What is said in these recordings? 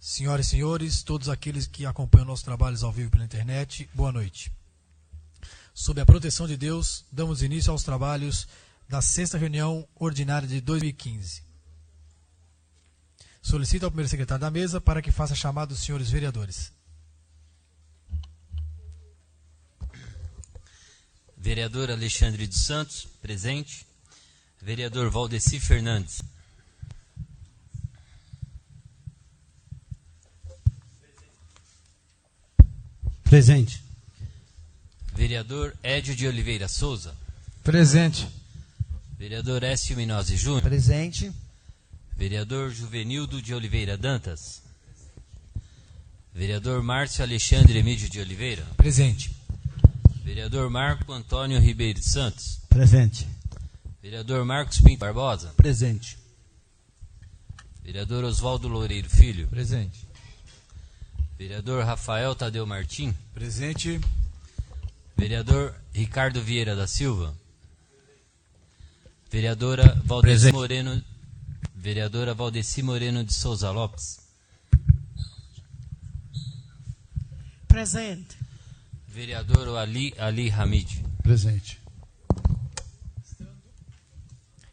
Senhoras e senhores, todos aqueles que acompanham nossos trabalhos ao vivo pela internet, boa noite. Sob a proteção de Deus, damos início aos trabalhos da 6ª reunião ordinária de 2015. Solicito ao primeiro secretário da mesa para que faça chamado dos senhores vereadores. Vereador Alexandre dos Santos, presente. Vereador Valdeci Fernandes. Presente. Vereador Édio de Oliveira Souza. Presente. Vereador Écio Minozzi Júnior. Presente. Vereador Juvenildo de Oliveira Dantas. Vereador Márcio Alexandre Emídio de Oliveira. Presente. Vereador Marco Antônio Ribeiro de Santos. Presente. Vereador Marcos Pinto Barbosa. Presente. Vereador Oswaldo Loureiro Filho. Presente. Vereador Rafael Tadeu Martim. Presente. Vereador Ricardo Vieira da Silva. Vereadora Valdeci Moreno. Vereadora Valdeci Moreno de Souza Lopes. Presente. Vereador Ali Hamid. Presente.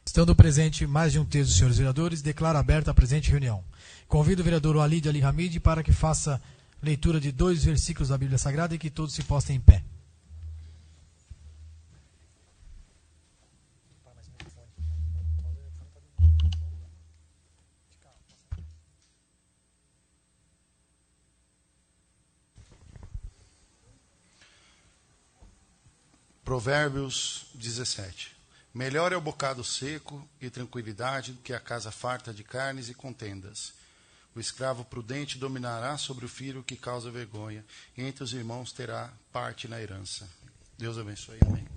Estando presente mais de um terço dos senhores vereadores, declaro aberta a presente reunião. Convido o vereador Ali Hamid para que faça leitura de 2 versículos da Bíblia Sagrada e que todos se postem em pé. Provérbios 17. Melhor é o bocado seco e tranquilidade do que a casa farta de carnes e contendas. O escravo prudente dominará sobre o filho que causa vergonha, e entre os irmãos terá parte na herança. Deus abençoe. Amém.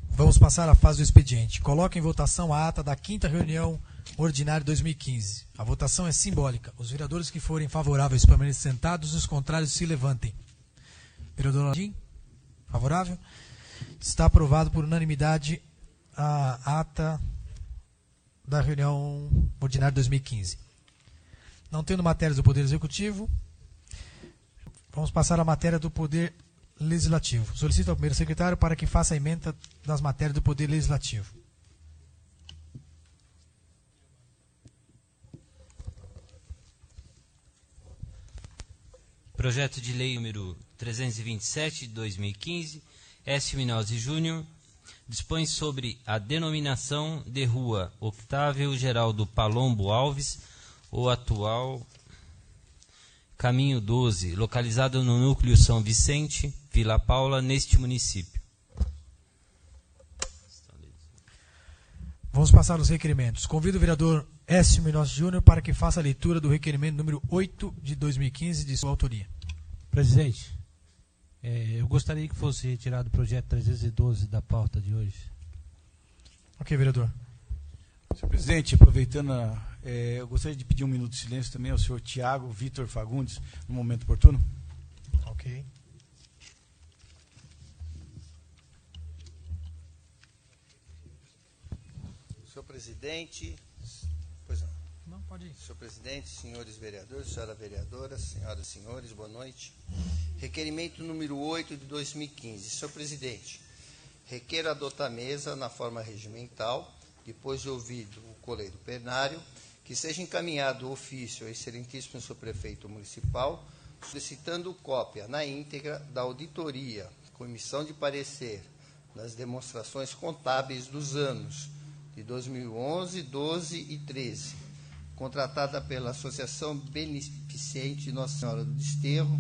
Vamos passar à fase do expediente. Coloque em votação a ata da 5ª reunião ordinária de 2015. A votação é simbólica. Os vereadores que forem favoráveis permaneçam sentados e os contrários se levantem. Vereador Landim, favorável? Está aprovado por unanimidade a ata da reunião ordinária de 2015. Não tendo matérias do Poder Executivo, vamos passar à matéria do Poder Legislativo. Solicito ao primeiro secretário para que faça a ementa das matérias do Poder Legislativo. Projeto de lei número 327 de 2015, Écio Minozzi Júnior, dispõe sobre a denominação de rua Octávio Geraldo Palombo Alves, ou atual Caminho 12, localizado no núcleo São Vicente, Vila Paula, neste município. Vamos passar aos requerimentos. Convido o vereador Écio Minozzi Júnior para que faça a leitura do requerimento número 8 de 2015, de sua autoria. Presidente, eu gostaria que fosse retirado o projeto 312 da pauta de hoje. Ok, vereador. Senhor presidente, aproveitando, eu gostaria de pedir um minuto de silêncio também ao senhor Tiago Vitor Fagundes, no momento oportuno. Ok. Senhor presidente, pois não. Não, pode ir. Senhor presidente, senhores vereadores, senhora vereadora, senhoras e senhores, boa noite. Requerimento número 8 de 2015. Senhor presidente, requeiro adotar a mesa na forma regimental, depois de ouvido o coleiro plenário, que seja encaminhado o ofício ao excelentíssimo senhor prefeito municipal, solicitando cópia na íntegra da auditoria, com emissão de parecer nas demonstrações contábeis dos anos de 2011, 12 e 13, contratada pela Associação Beneficente Nossa Senhora do Desterro,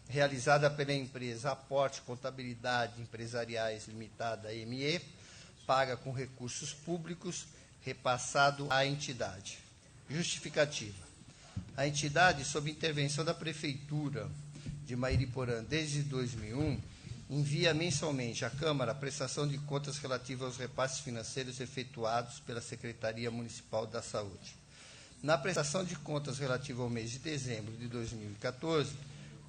realizada pela empresa Aporte Contabilidade Empresariais Limitada, ME, paga com recursos públicos, repassado à entidade. Justificativa. A entidade, sob intervenção da Prefeitura de Mairiporã desde 2001, envia mensalmente à Câmara a prestação de contas relativa aos repasses financeiros efetuados pela Secretaria Municipal da Saúde. Na prestação de contas relativa ao mês de dezembro de 2014,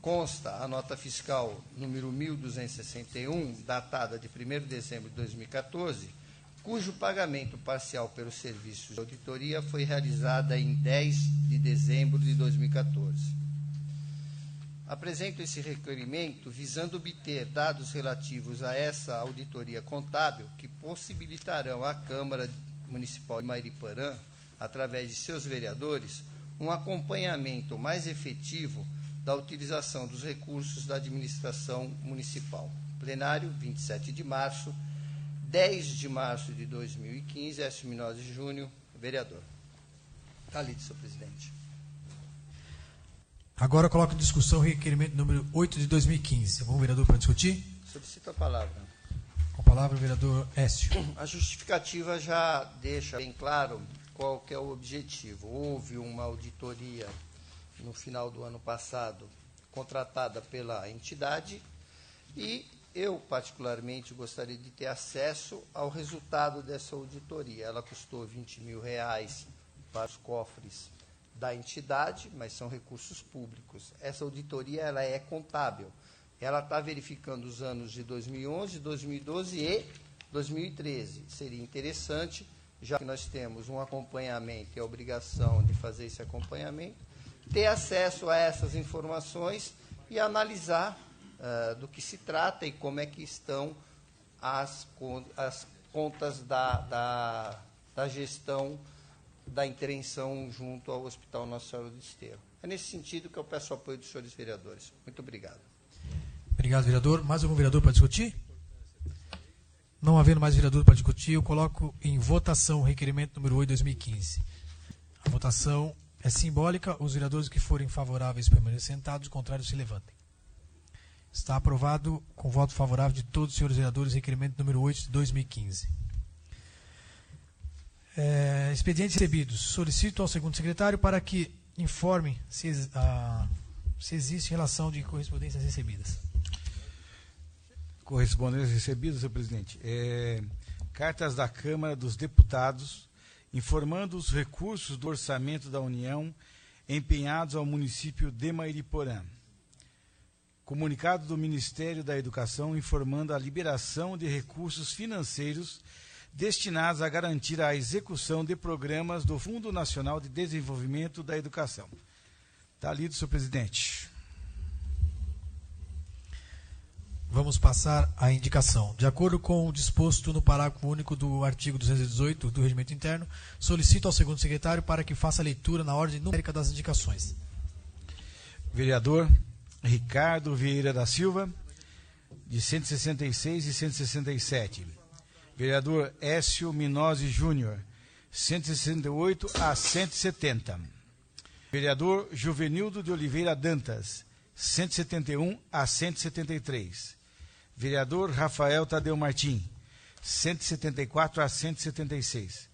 consta a nota fiscal número 1261, datada de 1º de dezembro de 2014, cujo pagamento parcial pelos serviços de auditoria foi realizada em 10 de dezembro de 2014. Apresento esse requerimento visando obter dados relativos a essa auditoria contábil que possibilitarão à Câmara Municipal de Mairiporã, através de seus vereadores, um acompanhamento mais efetivo da utilização dos recursos da administração municipal. Plenário, 27 de março, 10 de março de 2015, Écio Minozzi Júnior, vereador. Está lido, senhor presidente. Agora coloco em discussão o requerimento número 8 de 2015. Algum vereador para discutir? Solicito a palavra. Com a palavra o vereador Écio. A justificativa já deixa bem claro qual que é o objetivo. Houve uma auditoria no final do ano passado, contratada pela entidade, e eu, particularmente, gostaria de ter acesso ao resultado dessa auditoria. Ela custou R$20 mil para os cofres da entidade, mas são recursos públicos. Essa auditoria ela é contábil. Ela está verificando os anos de 2011, 2012 e 2013. Seria interessante, já que nós temos um acompanhamento e a obrigação de fazer esse acompanhamento, ter acesso a essas informações e analisar do que se trata e como é que estão as contas da gestão da intervenção junto ao Hospital Nossa Senhora do Desterro. É nesse sentido que eu peço o apoio dos senhores vereadores. Muito obrigado. Obrigado, vereador. Mais algum vereador para discutir? Não havendo mais vereador para discutir, eu coloco em votação o requerimento número 8 de 2015. A votação é simbólica. Os vereadores que forem favoráveis permaneçam sentados, os contrários se levantem. Está aprovado com voto favorável de todos os senhores vereadores, requerimento número 8 de 2015. Expedientes recebidos. Solicito ao segundo secretário para que informe se existe relação de correspondências recebidas. Correspondências recebidas, senhor presidente. Cartas da Câmara dos Deputados informando os recursos do orçamento da União empenhados ao município de Mairiporã. Comunicado do Ministério da Educação informando a liberação de recursos financeiros destinados a garantir a execução de programas do Fundo Nacional de Desenvolvimento da Educação. Está lido, senhor presidente. Vamos passar à indicação. De acordo com o disposto no parágrafo único do artigo 218 do Regimento Interno, solicito ao segundo secretário para que faça a leitura na ordem numérica das indicações. Vereador Ricardo Vieira da Silva, de 166 e 167. Vereador Écio Minozzi Júnior, 168 a 170. Vereador Juvenildo de Oliveira Dantas, 171 a 173. Vereador Rafael Tadeu Martim, 174 a 176.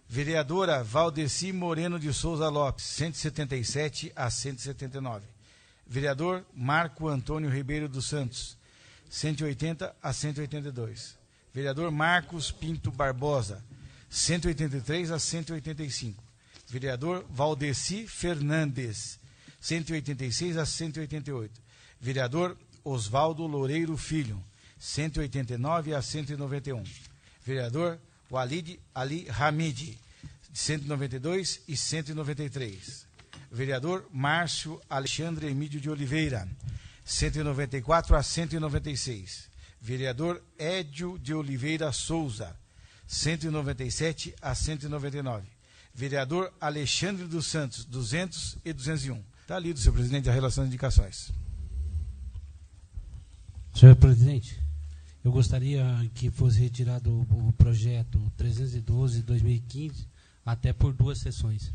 Vereadora Valdeci Moreno de Souza Lopes, 177 a 179. Vereador Marco Antônio Ribeiro dos Santos, 180 a 182. Vereador Marcos Pinto Barbosa, 183 a 185. Vereador Valdeci Fernandes, 186 a 188. Vereador Oswaldo Loureiro Filho, 189 a 191. Vereador Walid Ali Hamid, 192 e 193. Vereador Márcio Alexandre Emílio de Oliveira, 194 a 196. Vereador Édio de Oliveira Souza, 197 a 199. Vereador Alexandre dos Santos, 200 e 201. Está lido, senhor presidente, a relação de indicações. Senhor presidente, eu gostaria que fosse retirado o projeto 312 de 2015 até por 2 sessões.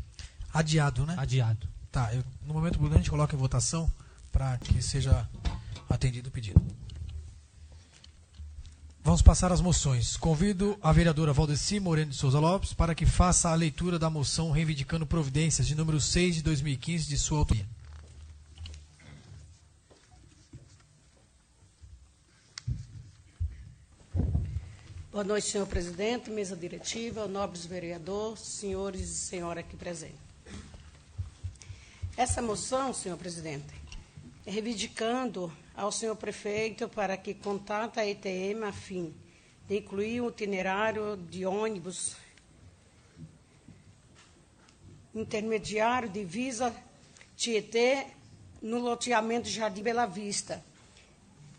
Adiado, né? Adiado. Tá, no momento prudente, a gente coloca em votação para que seja atendido o pedido. Vamos passar às moções. Convido a vereadora Valdeci Moreno de Souza Lopes para que faça a leitura da moção reivindicando providências de número 6 de 2015 de sua autoria. Boa noite, senhor presidente, mesa diretiva, nobres vereadores, senhores e senhora aqui presentes. Essa moção, senhor presidente, reivindicando ao senhor prefeito para que contate a ETM a fim de incluir um itinerário de ônibus intermediário divisa Tietê no loteamento Jardim Bela Vista.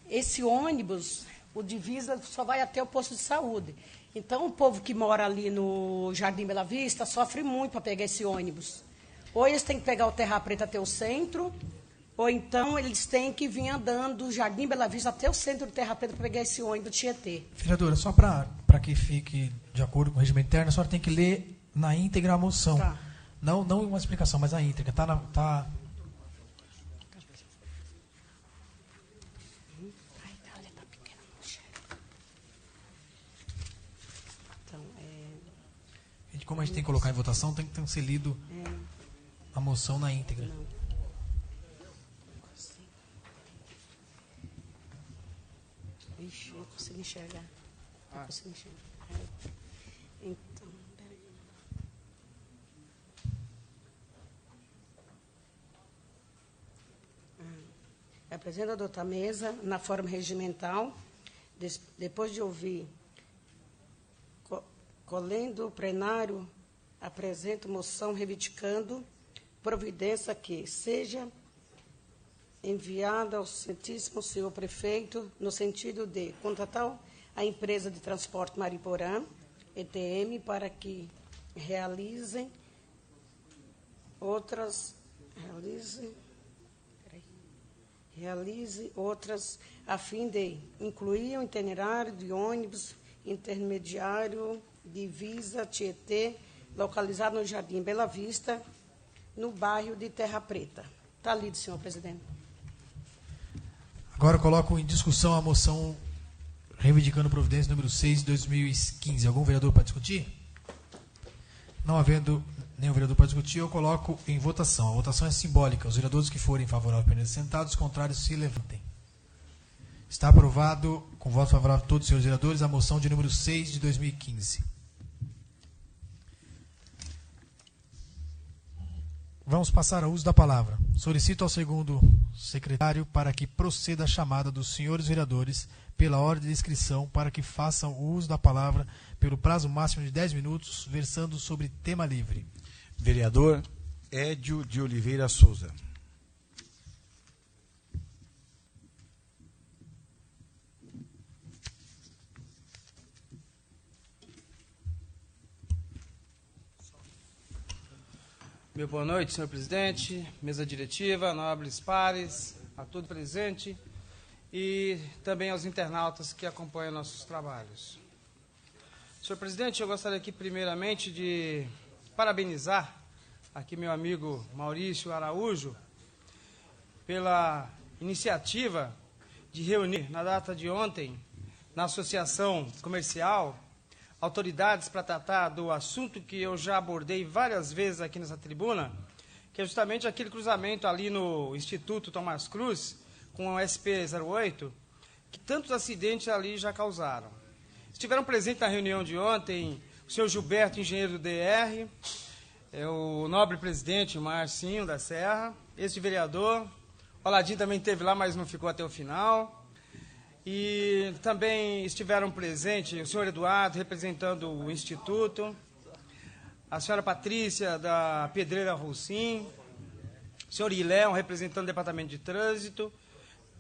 Esse ônibus, o divisa, só vai até o posto de saúde. Então, o povo que mora ali no Jardim Bela Vista sofre muito para pegar esse ônibus. Ou eles têm que pegar o Terra Preta até o centro, ou então eles têm que vir andando do Jardim Bela Vista até o centro do Terra Preta para pegar esse ônibus Tietê. Vereadora, só para que fique de acordo com o regimento interno, a senhora tem que ler na íntegra a moção. Tá. Não uma explicação, mas a íntegra. Tá. Então, Como a gente tem que colocar em votação, tem que ser lido a moção na íntegra. não. Ixi, não consigo enxergar. Não consigo enxergar. Então, peraí. Apresento adotar a mesa na forma regimental, depois de ouvir colhendo o plenário, apresento moção reivindicando providência que seja enviada ao Santíssimo Senhor Prefeito, no sentido de contratar a empresa de transporte Mariporã, ETM, para que realize outras a fim de incluir um itinerário de ônibus intermediário divisa Tietê, localizado no Jardim Bela Vista, no bairro de Terra Preta. Está lido, senhor presidente. Agora eu coloco em discussão a moção reivindicando providência número 6 de 2015. Algum vereador para discutir? Não havendo nenhum vereador para discutir, eu coloco em votação. A votação é simbólica. Os vereadores que forem favoráveis permaneçam sentados, os contrários se levantem. Está aprovado, com voto favorável de todos os senhores vereadores, a moção de número 6 de 2015. Vamos passar ao uso da palavra. Solicito ao segundo secretário para que proceda a chamada dos senhores vereadores pela ordem de inscrição para que façam o uso da palavra pelo prazo máximo de 10 minutos, versando sobre tema livre. Vereador Édio de Oliveira Souza. Meu boa noite, senhor presidente, mesa diretiva, nobres pares, a todo presente e também aos internautas que acompanham nossos trabalhos. Senhor presidente, eu gostaria aqui primeiramente de parabenizar aqui meu amigo Maurício Araújo pela iniciativa de reunir na data de ontem na Associação Comercial autoridades para tratar do assunto que eu já abordei várias vezes aqui nessa tribuna, que é justamente aquele cruzamento ali no Instituto Tomás Cruz, com o SP-08, que tantos acidentes ali já causaram. Estiveram presentes na reunião de ontem o senhor Gilberto, engenheiro do DR, o nobre presidente Marcinho da Serra, este vereador, o Aladim também esteve lá, mas não ficou até o final. E também estiveram presentes o senhor Eduardo, representando o Instituto, a senhora Patrícia, da Pedreira Roussim, o senhor Iléo, representando o Departamento de Trânsito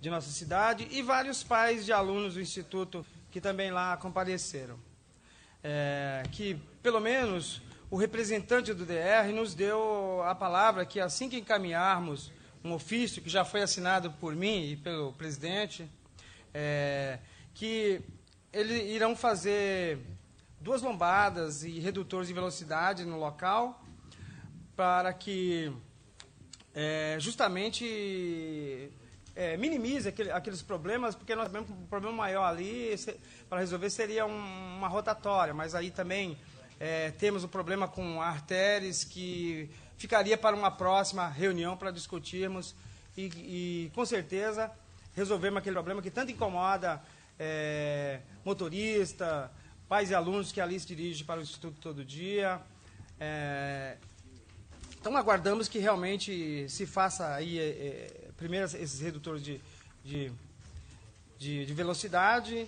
de nossa cidade, e vários pais de alunos do Instituto que também lá compareceram. Que, pelo menos, o representante do DR nos deu a palavra que, assim que encaminharmos um ofício, que já foi assinado por mim e pelo presidente, que eles irão fazer 2 lombadas e redutores de velocidade no local para que justamente minimize aqueles problemas, porque nós sabemos que o problema maior ali para resolver seria uma rotatória, mas aí também temos o problema com artérias que ficaria para uma próxima reunião para discutirmos e com certeza resolvemos aquele problema que tanto incomoda motorista, pais e alunos que ali se dirigem para o Instituto todo dia. Então, aguardamos que realmente se faça aí primeiro esses redutores de velocidade,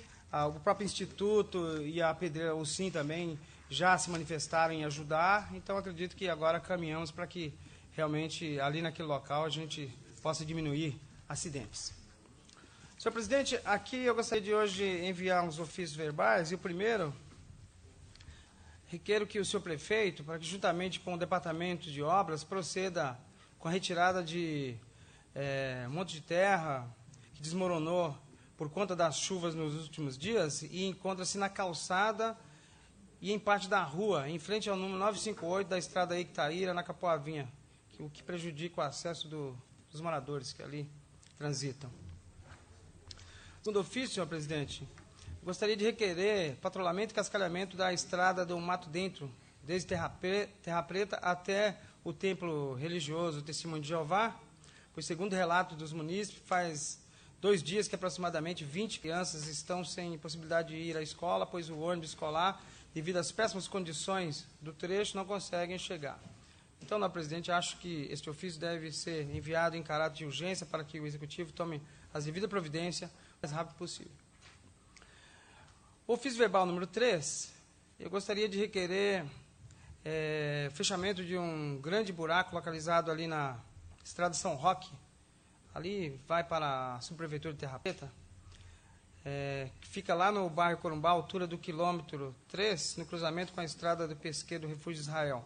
o próprio Instituto e a Pedreira Usim também já se manifestaram em ajudar, então acredito que agora caminhamos para que realmente ali naquele local a gente possa diminuir acidentes. Senhor presidente, aqui eu gostaria de hoje enviar uns ofícios verbais, e o primeiro, requeiro que o senhor prefeito, para que juntamente com o departamento de obras, proceda com a retirada de um monte de terra que desmoronou por conta das chuvas nos últimos dias e encontra-se na calçada e em parte da rua, em frente ao número 958 da estrada Ictaíra, na Capoavinha, o que prejudica o acesso dos moradores que ali transitam. Segundo ofício, senhor presidente, gostaria de requerer patrulhamento e cascalhamento da estrada do Mato Dentro, desde Terra Preta até o templo religioso Testemunho de Jeová, pois, segundo relato dos munícipes, faz 2 dias que aproximadamente 20 crianças estão sem possibilidade de ir à escola, pois o ônibus escolar, devido às péssimas condições do trecho, não conseguem chegar. Então, senhor presidente, acho que este ofício deve ser enviado em caráter de urgência para que o Executivo tome as devidas providências o mais rápido possível. O ofício verbal número 3, eu gostaria de requerer fechamento de um grande buraco localizado ali na estrada São Roque, ali vai para a subprefeitura de Terra Preta, que fica lá no bairro Corumbá, altura do quilômetro 3, no cruzamento com a estrada do Pesqueiro do Refúgio de Israel.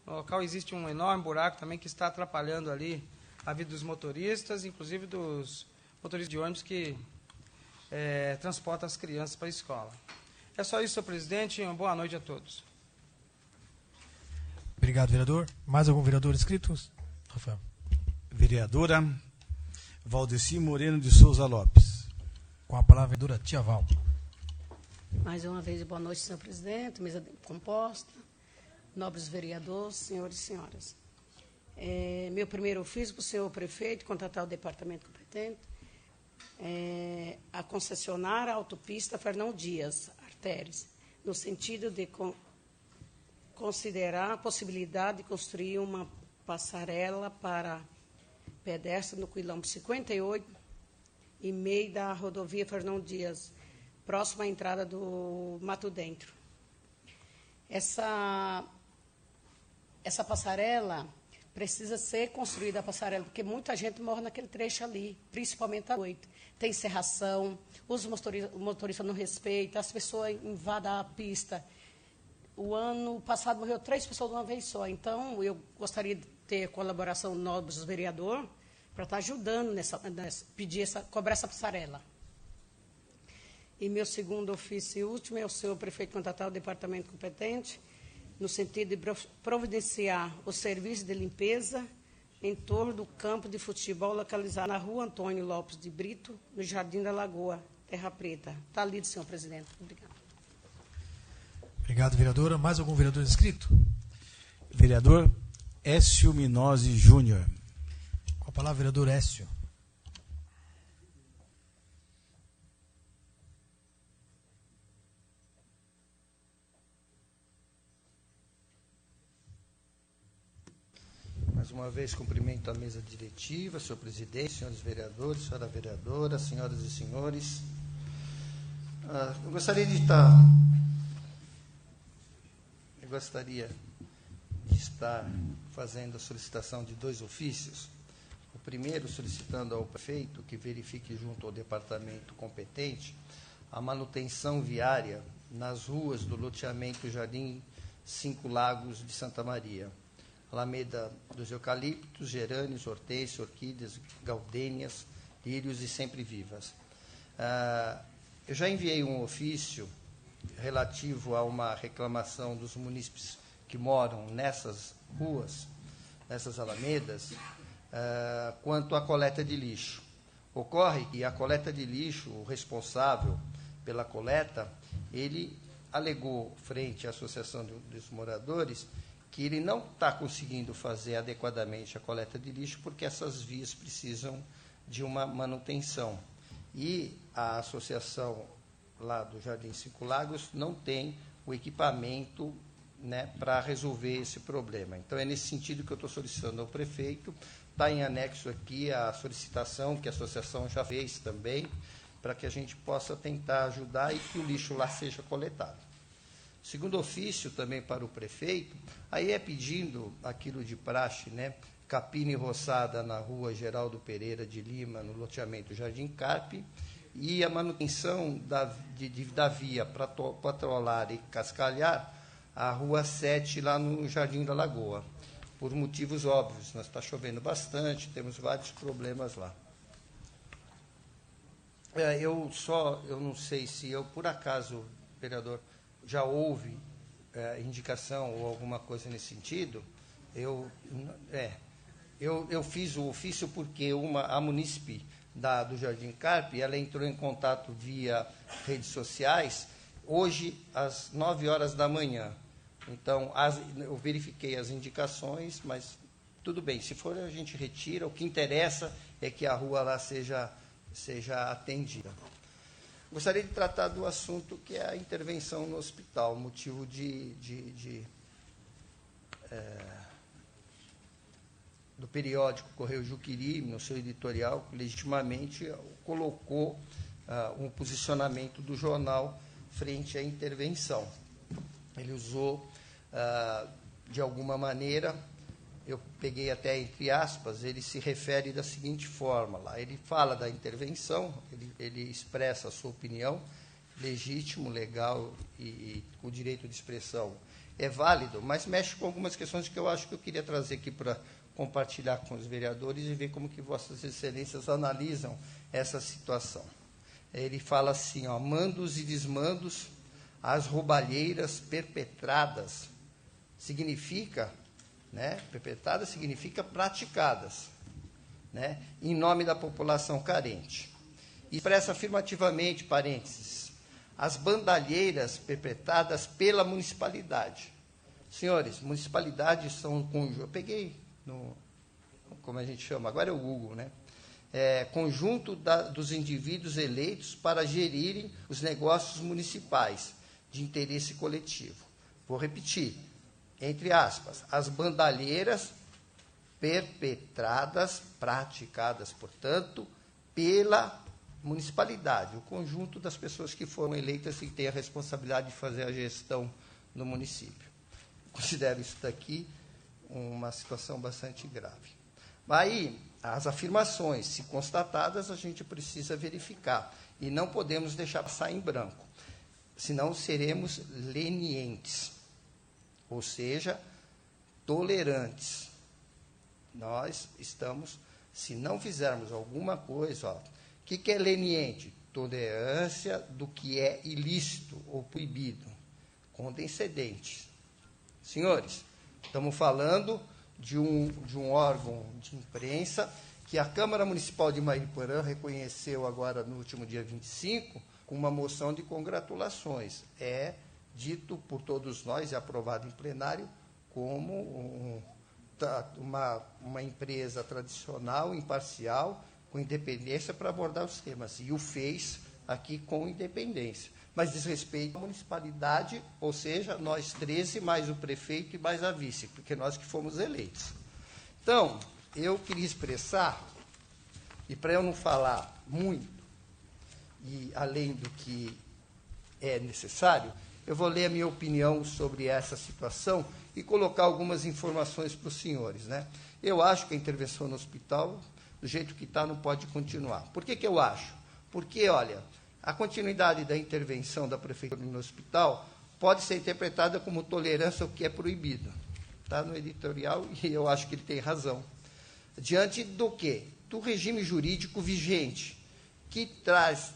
No local existe um enorme buraco também que está atrapalhando ali a vida dos motoristas, inclusive dos motoristas de ônibus que transportam as crianças para a escola. É só isso, senhor presidente, e uma boa noite a todos. Obrigado, vereador. Mais algum vereador inscrito? Rafael. Vereadora Valdeci Moreno de Souza Lopes. Com a palavra, vereadora Tia Val. Mais uma vez, boa noite, senhor presidente, mesa composta, nobres vereadores, senhores e senhoras. Meu primeiro ofício para o senhor prefeito, contratar o departamento competente, a concessionar a autopista Fernão Dias, Artéries, no sentido de considerar a possibilidade de construir uma passarela para pedestre no quilômetro 58 e meio da rodovia Fernão Dias, próximo à entrada do Mato Dentro. Essa passarela precisa ser construída, a passarela, porque muita gente morre naquele trecho ali, principalmente à noite. Tem serração, os motoristas não respeitam, as pessoas invadem a pista. O ano passado morreu 3 pessoas de uma vez só. Então, eu gostaria de ter a colaboração nobres dos vereadores para estar ajudando cobrar essa passarela. E meu segundo ofício e último é o senhor prefeito contratar o departamento competente no sentido de providenciar o serviço de limpeza em torno do campo de futebol localizado na rua Antônio Lopes de Brito, no Jardim da Lagoa, Terra Preta. Está lido, senhor presidente. Obrigado. Obrigado, vereadora. Mais algum vereador inscrito? Vereador Écio Minozzi Júnior. Com a palavra, vereador Écio. Mais uma vez, cumprimento a mesa diretiva, senhor presidente, senhores vereadores, senhora vereadora, senhoras e senhores. Eu gostaria de estar fazendo a solicitação de 2 ofícios. O primeiro, solicitando ao prefeito que verifique junto ao departamento competente a manutenção viária nas ruas do loteamento Jardim 5 Lagos de Santa Maria, Alameda dos Eucaliptos, Gerânios, Hortênsias, Orquídeas, Gaudênias, Lírios e Sempre Vivas. Eu já enviei um ofício relativo a uma reclamação dos munícipes que moram nessas ruas, nessas alamedas, quanto à coleta de lixo. Ocorre que a coleta de lixo, o responsável pela coleta, ele alegou frente à Associação dos Moradores que ele não está conseguindo fazer adequadamente a coleta de lixo porque essas vias precisam de uma manutenção. E a associação lá do Jardim 5 Lagos não tem o equipamento, né, para resolver esse problema. Então, é nesse sentido que eu estou solicitando ao prefeito está em anexo aqui a solicitação que a associação já fez também, para que a gente possa tentar ajudar e que o lixo lá seja coletado. Segundo ofício também para o prefeito, aí é pedindo aquilo de praxe, né? Capina e roçada na rua Geraldo Pereira de Lima, no loteamento Jardim Carpe, e a manutenção da via para patrolar e cascalhar a rua 7 lá no Jardim da Lagoa, por motivos óbvios. Nós está chovendo bastante, temos vários problemas lá. Eu não sei se por acaso, vereador, já houve indicação ou alguma coisa nesse sentido. Eu fiz o ofício porque a munícipe do Jardim Carpe, ela entrou em contato via redes sociais, hoje, às 9 horas da manhã. Então, eu verifiquei as indicações, mas tudo bem, se for a gente retira, o que interessa é que a rua lá seja atendida. Gostaria de tratar do assunto que é a intervenção no hospital, motivo do periódico Correio Juqueri, no seu editorial, legitimamente colocou um posicionamento do jornal frente à intervenção. Ele usou, de alguma maneira, eu peguei até entre aspas, ele se refere da seguinte forma, lá, ele fala da intervenção, ele expressa a sua opinião, legítimo, legal e com direito de expressão é válido, mas mexe com algumas questões que eu acho que eu queria trazer aqui para compartilhar com os vereadores e ver como que vossas excelências analisam essa situação. Ele fala assim, ó, mandos e desmandos, as roubalheiras perpetradas, significa, né, perpetradas significa praticadas, né, em nome da população carente. Expressa afirmativamente, parênteses, as bandalheiras perpetradas pela municipalidade. Senhores, municipalidades são um conjunto, eu peguei como a gente chama, agora é o Google, né? Conjunto dos indivíduos eleitos para gerirem os negócios municipais de interesse coletivo. Vou repetir, entre aspas, as bandalheiras perpetradas, praticadas, portanto, pela municipalidade, o conjunto das pessoas que foram eleitas e têm a responsabilidade de fazer a gestão no município. Considero isso daqui uma situação bastante grave. Aí, as afirmações, se constatadas, a gente precisa verificar, e não podemos deixar passar em branco, senão seremos lenientes, ou seja, tolerantes. Nós estamos, se não fizermos alguma coisa, o que é leniente? Tolerância do que é ilícito ou proibido, condescendentes. Senhores, estamos falando de um órgão de imprensa que a Câmara Municipal de Mariporã reconheceu agora no último dia 25 com uma moção de congratulações. É dito por todos nós e aprovado em plenário como uma empresa tradicional, imparcial, com independência para abordar os temas. E o fez aqui com independência. Mas diz respeito à municipalidade, ou seja, nós 13, mais o prefeito e mais a vice, porque nós que fomos eleitos. Então, eu queria expressar, e para eu não falar muito, e além do que é necessário, eu vou ler a minha opinião sobre essa situação e colocar algumas informações para os senhores, né? Eu acho que a intervenção no hospital, do jeito que está, não pode continuar. Por que eu acho? Porque, olha, a continuidade da intervenção da prefeitura no hospital pode ser interpretada como tolerância ao que é proibido. Está no editorial e eu acho que ele tem razão. Diante do quê? Do regime jurídico vigente, que traz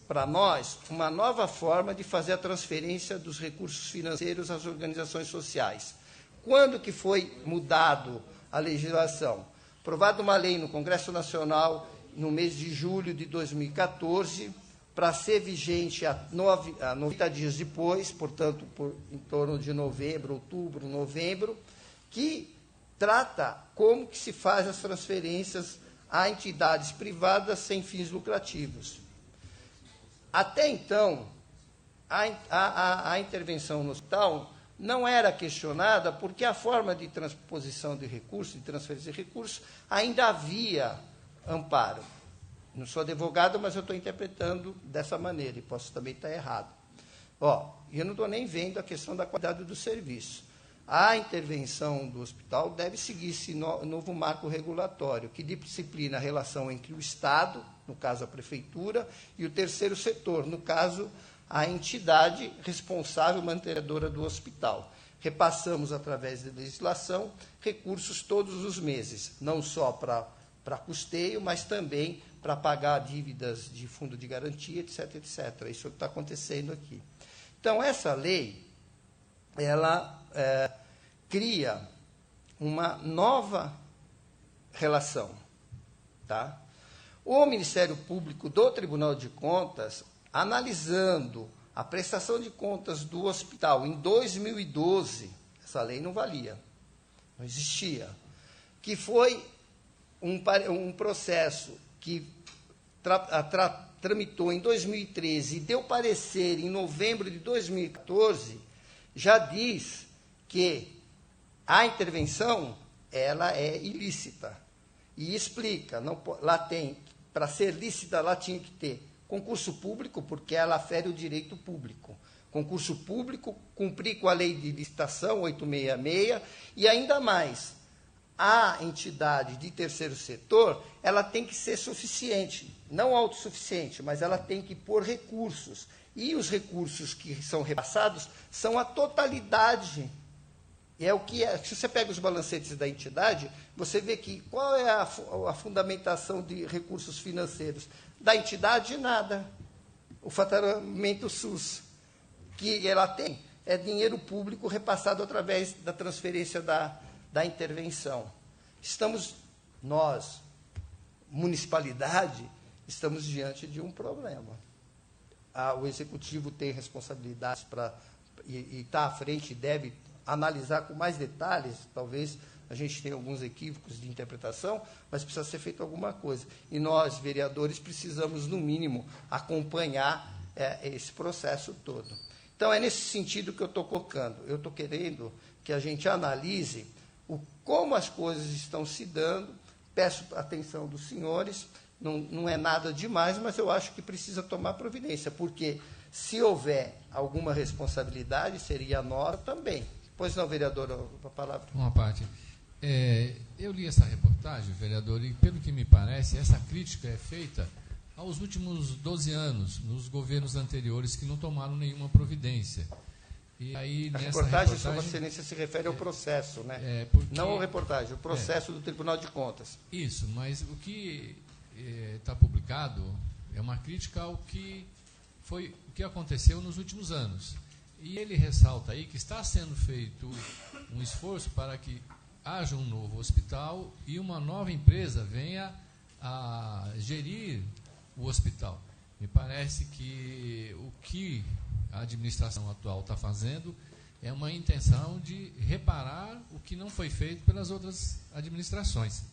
para nós uma nova forma de fazer a transferência dos recursos financeiros às organizações sociais. Quando que foi mudado a legislação? Aprovada uma lei no Congresso Nacional no mês de julho de 2014, para ser vigente a 90 dias depois, portanto, em torno de novembro, outubro, novembro, que trata como que se faz as transferências a entidades privadas sem fins lucrativos. Até então, a intervenção no hospital não era questionada porque a forma de transposição de recursos, de transferência de recursos, ainda havia amparo. Não sou advogado, mas eu estou interpretando dessa maneira, e posso também estar errado. Eu não estou nem vendo a questão da qualidade do serviço. A intervenção do hospital deve seguir esse novo marco regulatório, que disciplina a relação entre o Estado, no caso a Prefeitura, e o terceiro setor, no caso a entidade responsável mantenedora do hospital. Repassamos, através da legislação, recursos todos os meses, não só para custeio, mas também para pagar dívidas de fundo de garantia, etc., etc. Isso está acontecendo aqui. Então, essa lei, ela cria uma nova relação. Tá? O Ministério Público do Tribunal de Contas, analisando a prestação de contas do hospital em 2012, essa lei não valia, não existia, que foi um processo que tramitou em 2013 e deu parecer em novembro de 2014, já diz que a intervenção ela é ilícita. E explica, lá tem, para ser lícita, lá tinha que ter concurso público, porque ela fere o direito público. Concurso público, cumprir com a lei de licitação, 866, e ainda mais, a entidade de terceiro setor, ela tem que ser suficiente, não autossuficiente, mas ela tem que pôr recursos. E os recursos que são repassados são a totalidade. É o que é. Se você pega os balancetes da entidade, você vê que qual é a fundamentação de recursos financeiros da entidade? Nada. O faturamento SUS que ela tem é dinheiro público repassado através da transferência da intervenção. Nós, municipalidade, estamos diante de um problema. O Executivo tem responsabilidades e está à frente e deve analisar com mais detalhes, talvez a gente tenha alguns equívocos de interpretação, mas precisa ser feito alguma coisa. E nós, vereadores, precisamos, no mínimo, acompanhar esse processo todo. Então, é nesse sentido que eu estou colocando. Eu estou querendo que a gente analise como as coisas estão se dando. Peço a atenção dos senhores, não é nada demais, mas eu acho que precisa tomar providência, porque se houver alguma responsabilidade, seria nossa também. Pois não, vereador, a palavra. Uma parte. Eu li essa reportagem, vereador, e pelo que me parece, essa crítica é feita aos últimos 12 anos, nos governos anteriores que não tomaram nenhuma providência. E aí, a reportagem, Sua Excelência, se refere ao processo, né? Não a reportagem, o processo do Tribunal de Contas. Isso, mas o que está publicado é uma crítica ao que aconteceu nos últimos anos. E ele ressalta aí que está sendo feito um esforço para que haja um novo hospital e uma nova empresa venha a gerir o hospital. Me parece que o que a administração atual está fazendo é uma intenção de reparar o que não foi feito pelas outras administrações.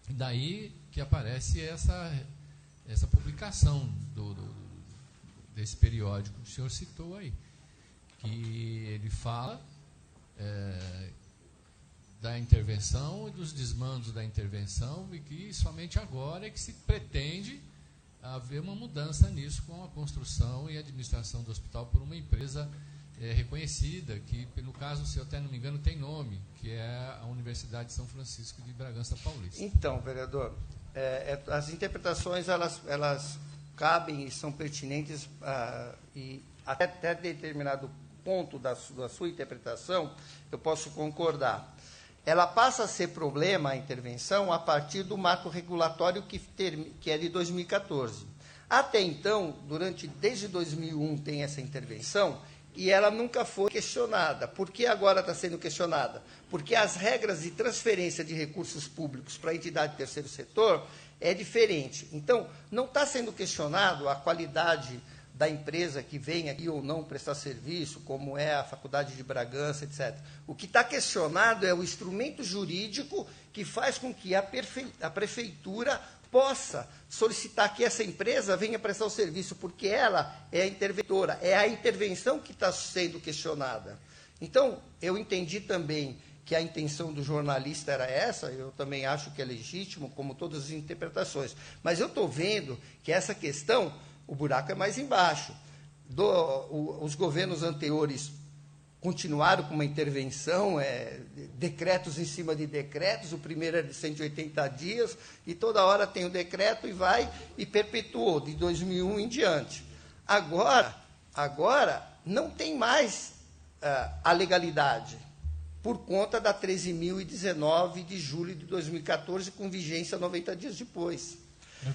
E daí que aparece essa publicação desse periódico que o senhor citou aí, que ele fala da intervenção e dos desmandos da intervenção, e que somente agora é que se pretende haver uma mudança nisso com a construção e administração do hospital por uma empresa reconhecida, que, no caso, se eu até não me engano, tem nome, que é a Universidade de São Francisco de Bragança Paulista. Então, vereador, as interpretações elas cabem e são pertinentes, e até determinado ponto da sua interpretação, eu posso concordar. Ela passa a ser problema, a intervenção, a partir do marco regulatório que é de 2014. Até então, desde 2001 tem essa intervenção, e ela nunca foi questionada. Por que agora está sendo questionada? Porque as regras de transferência de recursos públicos para a entidade de terceiro setor é diferente. Então, não está sendo questionado a qualidade da empresa que vem aqui ou não prestar serviço, como é a Faculdade de Bragança, etc. O que está questionado é o instrumento jurídico que faz com que a prefeitura possa solicitar que essa empresa venha prestar o serviço, porque ela é a interventora, é a intervenção que está sendo questionada. Então, eu entendi também que a intenção do jornalista era essa, eu também acho que é legítimo, como todas as interpretações. Mas eu estou vendo que essa questão, o buraco é mais embaixo. Os governos anteriores continuaram com uma intervenção, decretos em cima de decretos, o primeiro era de 180 dias, e toda hora tem o decreto e vai e perpetuou, de 2001 em diante. Agora não tem mais a legalidade, por conta da 13.019 de julho de 2014, com vigência 90 dias depois.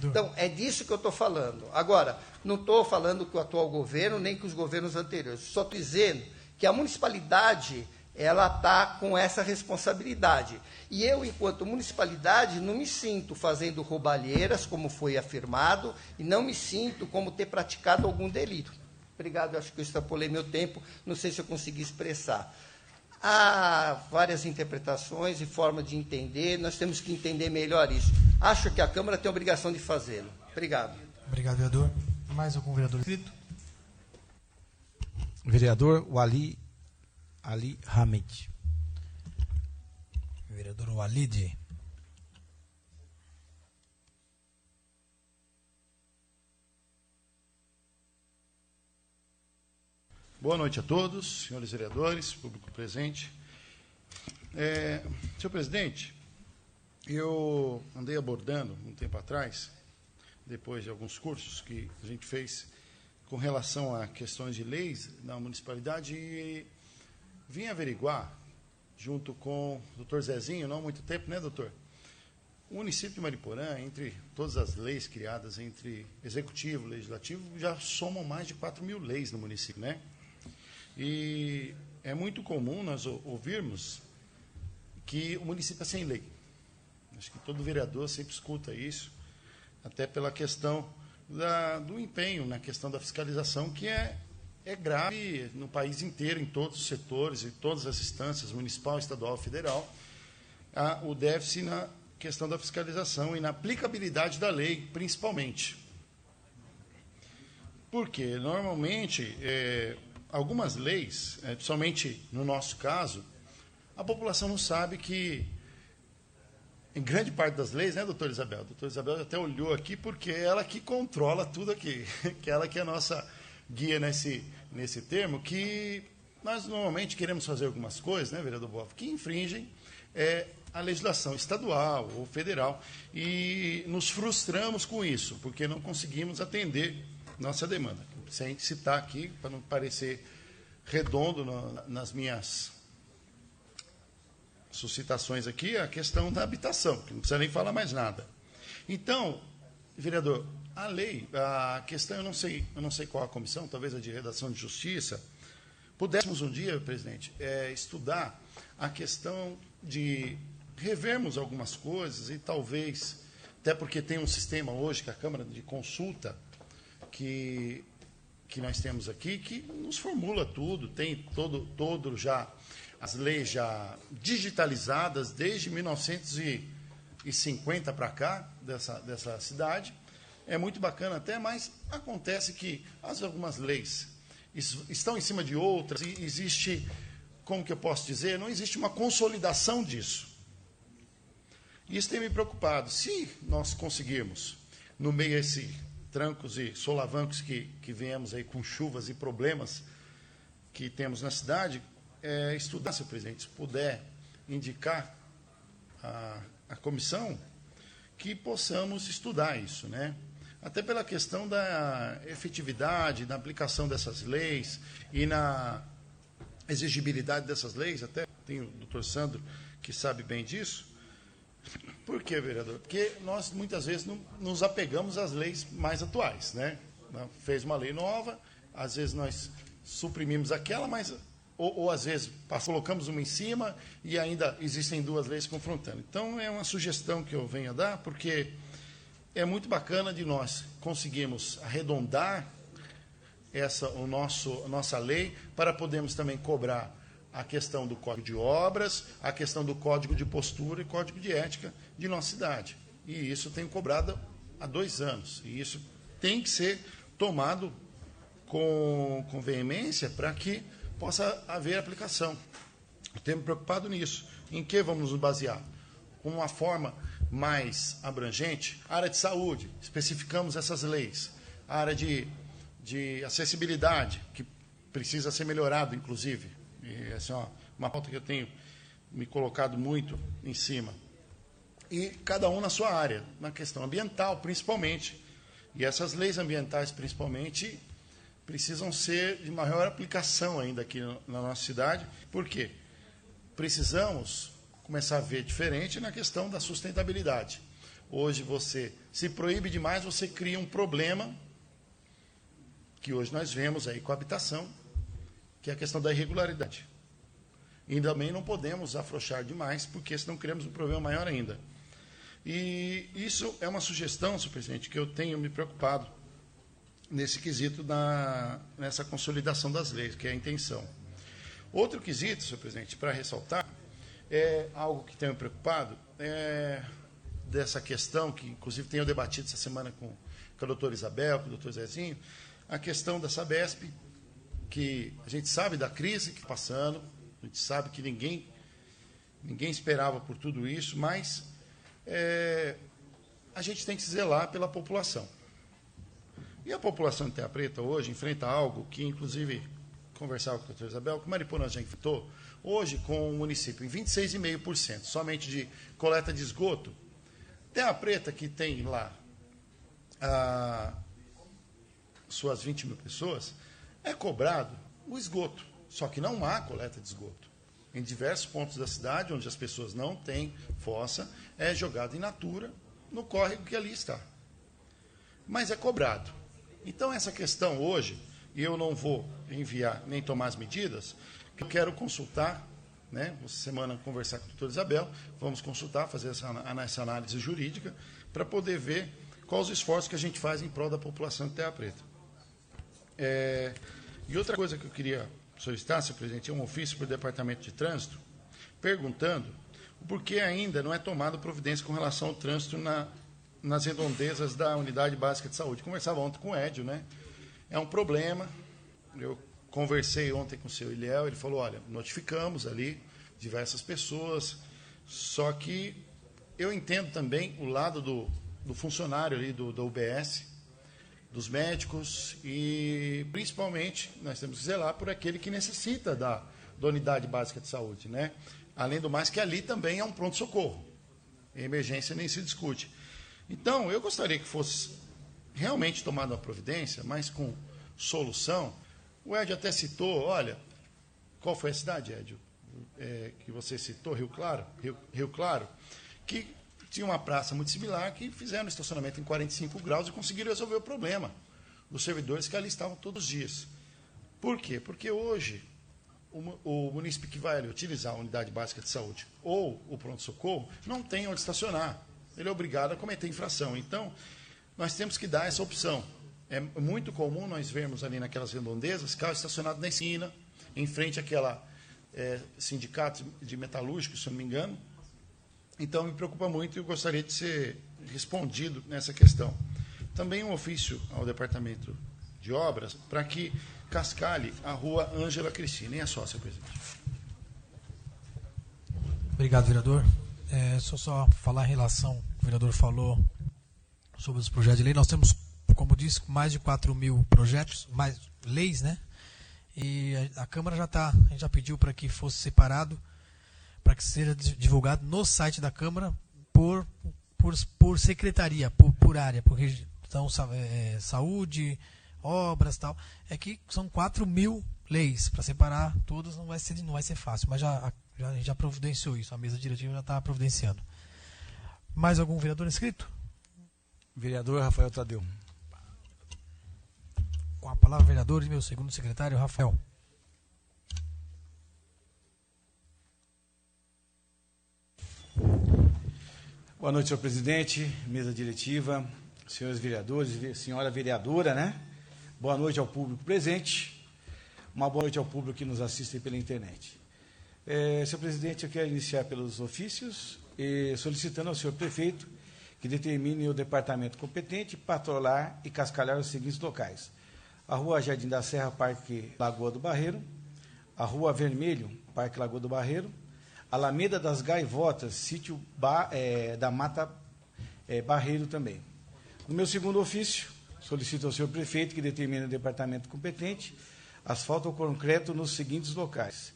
Então, é disso que eu estou falando. Agora, não estou falando que o atual governo, nem que os governos anteriores, só estou dizendo que a municipalidade ela está com essa responsabilidade. E eu, enquanto municipalidade, não me sinto fazendo roubalheiras, como foi afirmado, e não me sinto como ter praticado algum delito. Obrigado, eu acho que eu extrapolei meu tempo, não sei se eu consegui expressar. Há várias interpretações e formas de entender, nós temos que entender melhor isso. Acho que a Câmara tem a obrigação de fazê-lo. Obrigado. Obrigado, vereador. Mais algum vereador inscrito? Vereador Wali Hamid. Vereador Walid. Boa noite a todos, senhores vereadores, público presente. Senhor presidente, eu andei abordando um tempo atrás, depois de alguns cursos que a gente fez com relação a questões de leis na municipalidade, e vim averiguar, junto com o doutor Zezinho, não há muito tempo, né, doutor? O município de Mariporã, entre todas as leis criadas entre executivo e legislativo, já somam mais de 4.000 leis no município, né? E é muito comum nós ouvirmos que o município é sem lei. Acho que todo vereador sempre escuta isso, até pela questão do empenho na questão da fiscalização, que é grave no país inteiro, em todos os setores, em todas as instâncias, municipal, estadual, federal, o déficit na questão da fiscalização e na aplicabilidade da lei, principalmente. Porque, normalmente, algumas leis, principalmente no nosso caso, a população não sabe que, em grande parte das leis, né, doutora Isabel? A doutora Isabel até olhou aqui, porque é ela que controla tudo aqui, que ela que é a nossa guia nesse termo, que nós normalmente queremos fazer algumas coisas, né, vereador Boff, que infringem a legislação estadual ou federal, e nos frustramos com isso, porque não conseguimos atender nossa demanda. Sem citar aqui, para não parecer redondo nas minhas suscitações aqui, a questão da habitação, que não precisa nem falar mais nada. Então, vereador, a lei, a questão, eu não sei qual a comissão, talvez a de redação de justiça, pudéssemos um dia, presidente, estudar a questão de revermos algumas coisas e talvez, até porque tem um sistema hoje, que é a Câmara de Consulta, que nós temos aqui, que nos formula tudo, tem todo já, as leis já digitalizadas desde 1950 para cá, dessa cidade. É muito bacana até, mas acontece que algumas leis estão em cima de outras, e existe, como que eu posso dizer, não existe uma consolidação disso. Isso tem me preocupado. Se nós conseguirmos, no meio desse trancos e solavancos que viemos aí com chuvas e problemas que temos na cidade, estudar, senhor presidente, se puder indicar a comissão, que possamos estudar isso, né? Até pela questão da efetividade, da aplicação dessas leis e na exigibilidade dessas leis, até tem o doutor Sandro que sabe bem disso. Por quê, vereador? Porque nós, muitas vezes, não nos apegamos às leis mais atuais, né? Fez uma lei nova, às vezes nós suprimimos aquela, mas ou às vezes colocamos uma em cima e ainda existem duas leis confrontando. Então, é uma sugestão que eu venho a dar, porque é muito bacana de nós conseguirmos arredondar a nossa lei para podermos também cobrar a questão do Código de Obras, a questão do Código de Postura e Código de Ética de nossa cidade. E isso tem cobrado há 2 anos. E isso tem que ser tomado com veemência para que possa haver aplicação. Temos me preocupado nisso. Em que vamos nos basear? Com uma forma mais abrangente, a área de saúde, especificamos essas leis. A área de acessibilidade, que precisa ser melhorado, inclusive. E essa é uma pauta que eu tenho me colocado muito em cima. E cada um na sua área, na questão ambiental, principalmente. E essas leis ambientais, principalmente, precisam ser de maior aplicação ainda aqui na nossa cidade. Por quê? Precisamos começar a ver diferente na questão da sustentabilidade. Hoje você se proíbe demais, você cria um problema que hoje nós vemos aí com a habitação, que é a questão da irregularidade. E também não podemos afrouxar demais, porque senão criamos um problema maior ainda. E isso é uma sugestão, senhor presidente, que eu tenho me preocupado nesse quesito, nessa consolidação das leis, que é a intenção. Outro quesito, senhor presidente, para ressaltar, é algo que tenho me preocupado, dessa questão, que inclusive tenho debatido essa semana com a doutora Isabel, com o doutor Zezinho, a questão da Sabesp, que a gente sabe da crise que está passando, a gente sabe que ninguém esperava por tudo isso, mas a gente tem que zelar pela população. E a população de Terra Preta hoje enfrenta algo que, inclusive, conversava com a doutora Isabel, que Mariporã já enfrentou, hoje com o município em 26,5% somente de coleta de esgoto. Terra Preta, que tem lá suas 20 mil pessoas, é cobrado o esgoto, só que não há coleta de esgoto. Em diversos pontos da cidade, onde as pessoas não têm fossa, é jogado in natura no córrego que ali está. Mas é cobrado. Então, essa questão hoje, e eu não vou enviar nem tomar as medidas, que eu quero consultar, né, essa semana conversar com a doutora Isabel, vamos consultar, fazer essa análise jurídica, para poder ver quais os esforços que a gente faz em prol da população de Terra Preta. E outra coisa que eu queria solicitar, senhor presidente, é um ofício para o Departamento de Trânsito, perguntando o porquê ainda não é tomada providência com relação ao trânsito nas redondezas da Unidade Básica de Saúde. Conversava ontem com o Edio, né? É um problema. Eu conversei ontem com o seu Iliel, ele falou, olha, notificamos ali diversas pessoas, só que eu entendo também o lado do funcionário ali do UBS, dos médicos, e principalmente nós temos que zelar por aquele que necessita da Unidade Básica de Saúde, né? Além do mais que ali também é um pronto-socorro. Em emergência nem se discute. Então, eu gostaria que fosse realmente tomada uma providência, mas com solução. O Edio até citou, olha, qual foi a cidade, Edio, que você citou, Rio Claro, que tinha uma praça muito similar, que fizeram estacionamento em 45 graus e conseguiram resolver o problema dos servidores que ali estavam todos os dias. Por quê? Porque hoje o munícipe que vai ali utilizar a Unidade Básica de Saúde ou o pronto-socorro não tem onde estacionar. Ele é obrigado a cometer infração. Então, nós temos que dar essa opção. É muito comum nós vermos ali naquelas redondezas carro estacionado na esquina, em frente àquela sindicato de metalúrgicos, se eu não me engano. Então, me preocupa muito e eu gostaria de ser respondido nessa questão. Também um ofício ao Departamento de Obras para que cascalhe a rua Ângela Cristina. Nem é só, senhor presidente. Obrigado, vereador. Só falar em relação, o vereador falou sobre os projetos de lei. Nós temos, como disse, mais de 4 mil projetos, mais leis, né? E a Câmara a gente já pediu para que fosse separado, para que seja divulgado no site da Câmara por secretaria, por área, por então, saúde, obras, tal. É que são 4 mil leis, para separar todas não vai ser fácil, mas a gente já providenciou isso, a mesa diretiva já está providenciando. Mais algum vereador inscrito? Vereador Rafael Tadeu. Com a palavra, vereador, e meu segundo secretário, Rafael. Boa noite, senhor presidente, mesa diretiva, senhores vereadores, senhora vereadora, né? Boa noite ao público presente, uma boa noite ao público que nos assiste pela internet. Senhor presidente, eu quero iniciar pelos ofícios, solicitando ao senhor prefeito que determine o departamento competente patrulhar e cascalhar os seguintes locais: a Rua Jardim da Serra, Parque Lagoa do Barreiro, a Rua Vermelho, Parque Lagoa do Barreiro, Alameda das Gaivotas, sítio da Mata Barreiro também. No meu segundo ofício, solicito ao senhor prefeito que determine o departamento competente asfalto ou concreto nos seguintes locais: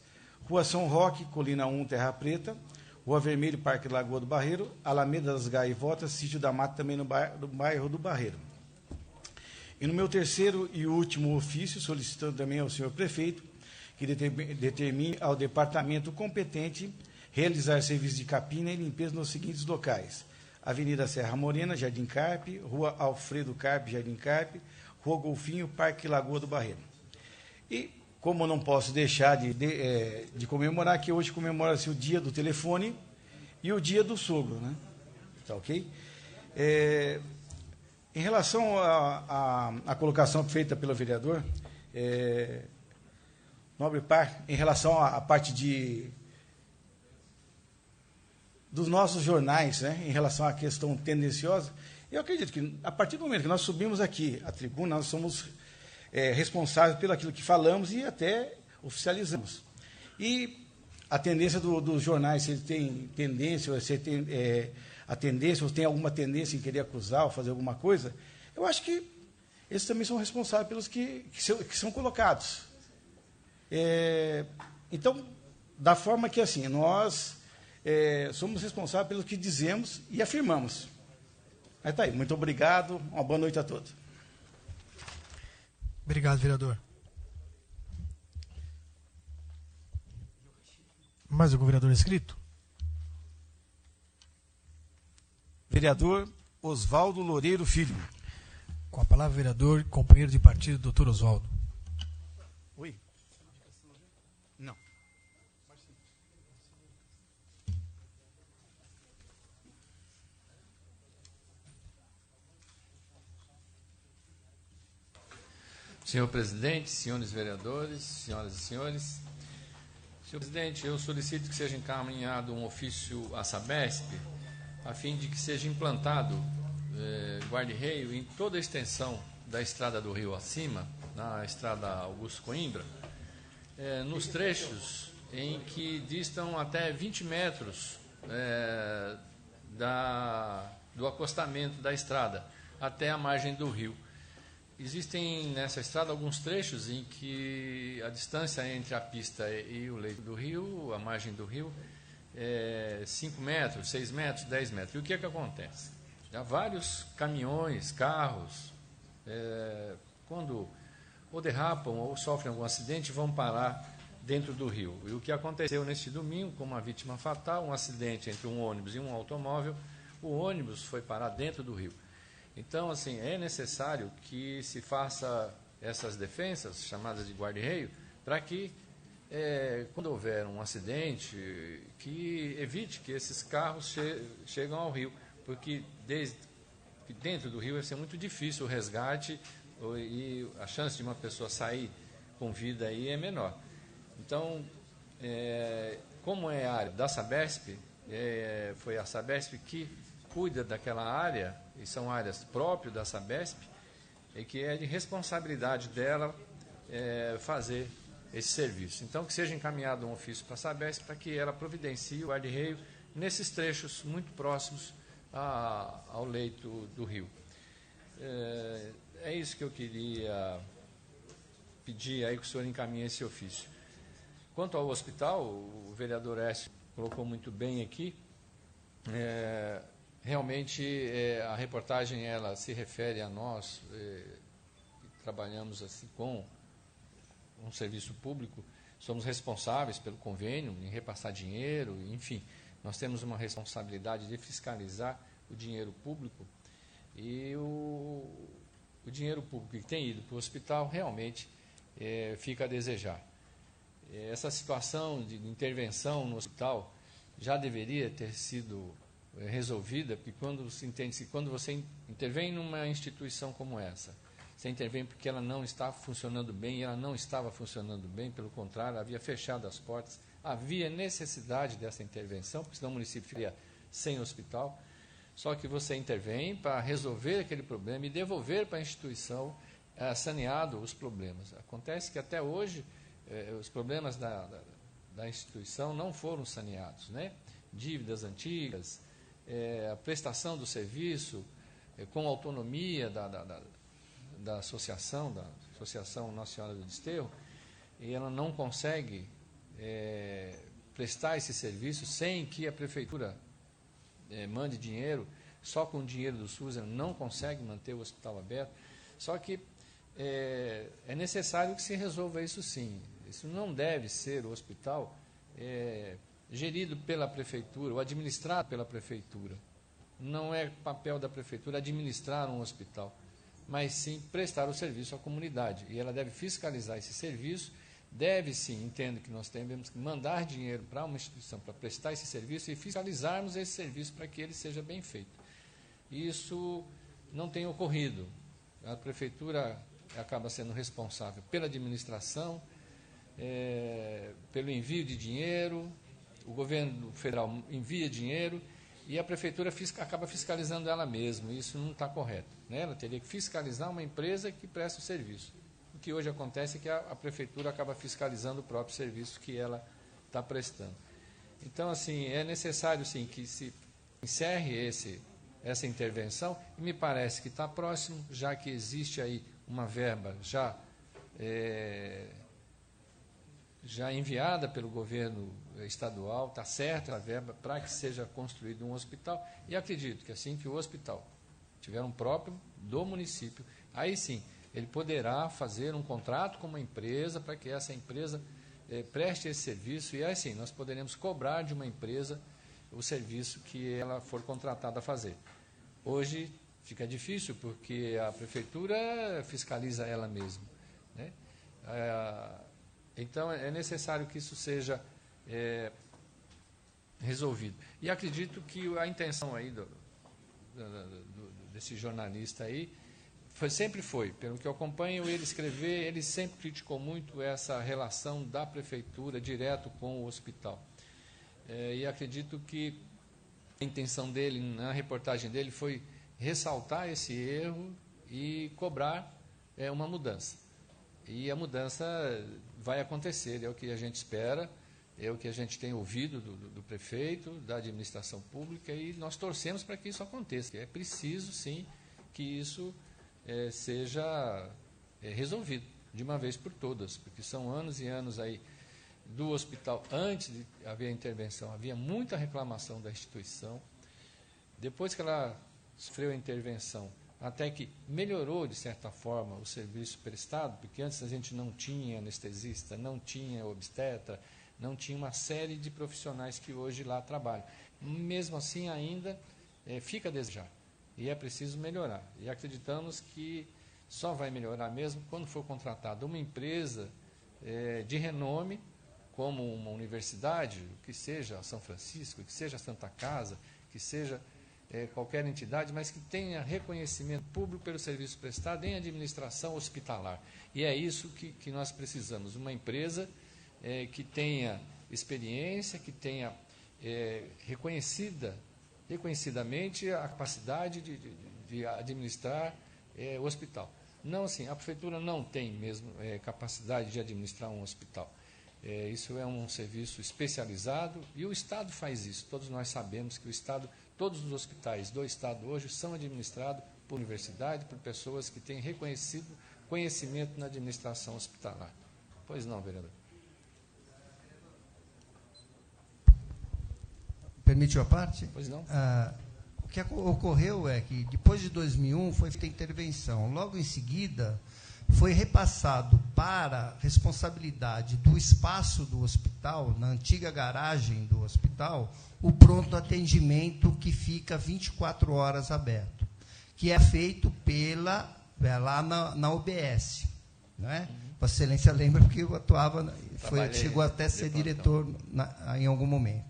Rua São Roque, Colina 1, Terra Preta, Rua Vermelho, Parque Lagoa do Barreiro, Alameda das Gaivotas, sítio da Mata, também no bairro do Barreiro. E no meu terceiro e último ofício, solicitando também ao senhor prefeito que determine ao departamento competente realizar serviços de capina e limpeza nos seguintes locais: Avenida Serra Morena, Jardim Carpe, Rua Alfredo Carpe, Jardim Carpe, Rua Golfinho, Parque Lagoa do Barreiro. E, como eu não posso deixar de comemorar, que hoje comemora-se o dia do telefone e o dia do sogro, né? Tá ok? Em relação à colocação feita pelo vereador, nobre par, em relação à parte dos nossos jornais, né, em relação à questão tendenciosa, eu acredito que, a partir do momento que nós subimos aqui à tribuna, nós somos responsáveis pelo aquilo que falamos e até oficializamos. E a tendência dos jornais, se ele tem tendência, ou se tem a tendência, ou tem alguma tendência em querer acusar ou fazer alguma coisa, eu acho que eles também são responsáveis pelos que são colocados. Então, da forma que, assim, nós somos responsáveis pelo que dizemos e afirmamos. Mas tá aí, muito obrigado, uma boa noite a todos. Obrigado, vereador. Mais algum vereador inscrito? Vereador Oswaldo Loureiro Filho. Com a palavra, vereador, companheiro de partido, doutor Oswaldo. Oi? Não. Senhor presidente, senhores vereadores, senhoras e senhores. Senhor presidente, eu solicito que seja encaminhado um ofício à Sabesp, a fim de que seja implantado guarda-reio em toda a extensão da estrada do Rio acima, na estrada Augusto Coimbra, nos trechos em que distam até 20 metros do acostamento da estrada até a margem do rio. Existem nessa estrada alguns trechos em que a distância entre a pista e o leito do rio, a margem do rio, é 5 metros, 6 metros, 10 metros. E o que é que acontece? Há vários caminhões, carros, quando ou derrapam ou sofrem algum acidente, vão parar dentro do rio. E o que aconteceu neste domingo, com uma vítima fatal, um acidente entre um ônibus e um automóvel, o ônibus foi parar dentro do rio. Então, assim, é necessário que se faça essas defensas, chamadas de guarda-reio, para que, quando houver um acidente, que evite que esses carros cheguem ao rio, porque dentro do rio vai ser muito difícil o resgate e a chance de uma pessoa sair com vida aí é menor. Então, como é a área da Sabesp, foi a Sabesp que cuida daquela área, e são áreas próprias da Sabesp, e que é de responsabilidade dela fazer esse serviço. Então, que seja encaminhado um ofício para a Sabesp para que ela providencie o guarda-reio nesses trechos muito próximos ao leito do rio. É isso que eu queria pedir aí que o senhor encaminhe esse ofício. Quanto ao hospital, o vereador Écio colocou muito bem aqui. Realmente, a reportagem ela se refere a nós, que trabalhamos assim com um serviço público, somos responsáveis pelo convênio, em repassar dinheiro, enfim, nós temos uma responsabilidade de fiscalizar o dinheiro público, e o dinheiro público que tem ido para o hospital realmente fica a desejar. Essa situação de intervenção no hospital já deveria ter sido resolvida, porque quando se entende que quando você intervém numa instituição como essa, você intervém porque ela não está funcionando bem, e ela não estava funcionando bem, pelo contrário, havia fechado as portas, havia necessidade dessa intervenção, porque senão o município ficaria sem hospital, só que você intervém para resolver aquele problema e devolver para a instituição saneado os problemas. Acontece que até hoje os problemas da instituição não foram saneados, né? Dívidas antigas, a prestação do serviço com autonomia da Associação Nossa Senhora do Desterro, e ela não consegue prestar esse serviço sem que a Prefeitura mande dinheiro. Só com o dinheiro do SUS ela não consegue manter o hospital aberto. Só que é necessário que se resolva isso sim. Isso não deve ser o hospital gerido pela Prefeitura ou administrado pela Prefeitura. Não é papel da Prefeitura administrar um hospital, mas sim prestar o serviço à comunidade. E ela deve fiscalizar esse serviço, deve sim, entendo que nós temos que mandar dinheiro para uma instituição para prestar esse serviço e fiscalizarmos esse serviço para que ele seja bem feito. Isso não tem ocorrido. A Prefeitura acaba sendo responsável pela administração, pelo envio de dinheiro, o governo federal envia dinheiro e a Prefeitura acaba fiscalizando ela mesma. Isso não está correto, né? Ela teria que fiscalizar uma empresa que presta o serviço. O que hoje acontece é que a Prefeitura acaba fiscalizando o próprio serviço que ela está prestando. Então, assim, é necessário, sim, que se encerre essa intervenção, e me parece que está próximo, já que existe aí uma verba já enviada pelo governo estadual, está certa a verba para que seja construído um hospital, e acredito que assim que o hospital tiver um próprio do município, aí sim, ele poderá fazer um contrato com uma empresa para que essa empresa preste esse serviço, e aí sim, nós poderemos cobrar de uma empresa o serviço que ela for contratada a fazer. Hoje fica difícil porque a Prefeitura fiscaliza ela mesma, né? Então, é necessário que isso seja resolvido. E acredito que a intenção aí desse jornalista aí sempre foi, pelo que eu acompanho ele escrever, ele sempre criticou muito essa relação da Prefeitura direto com o hospital. E acredito que a intenção dele, na reportagem dele, foi ressaltar esse erro e cobrar uma mudança. E a mudança vai acontecer, é o que a gente espera, é o que a gente tem ouvido do prefeito, da administração pública, e nós torcemos para que isso aconteça. É preciso, sim, que isso seja resolvido de uma vez por todas, porque são anos e anos aí do hospital. Antes de haver a intervenção, havia muita reclamação da instituição. Depois que ela sofreu a intervenção, até que melhorou, de certa forma, o serviço prestado, porque antes a gente não tinha anestesista, não tinha obstetra, não tinha uma série de profissionais que hoje lá trabalham. Mesmo assim, ainda fica a desejar, e é preciso melhorar. E acreditamos que só vai melhorar mesmo quando for contratada uma empresa de renome, como uma universidade, que seja São Francisco, que seja Santa Casa, que seja qualquer entidade, mas que tenha reconhecimento público pelo serviço prestado em administração hospitalar. E é isso que nós precisamos, uma empresa que tenha experiência, que tenha reconhecidamente a capacidade de administrar o hospital. Não assim, a Prefeitura não tem mesmo capacidade de administrar um hospital. Isso é um serviço especializado e o Estado faz isso. Todos nós sabemos que o Estado, todos os hospitais do Estado hoje são administrados por universidade, por pessoas que têm reconhecido conhecimento na administração hospitalar. Pois não, vereador. Permitiu a parte? Pois não. O que ocorreu é que, depois de 2001, foi feita a intervenção. Logo em seguida, foi repassado para responsabilidade do espaço do hospital, na antiga garagem do hospital, o pronto atendimento que fica 24 horas aberto, que é feito lá na UBS. Não é? Vossa Excelência lembra porque eu atuava, chegou até a ser diretor em algum momento.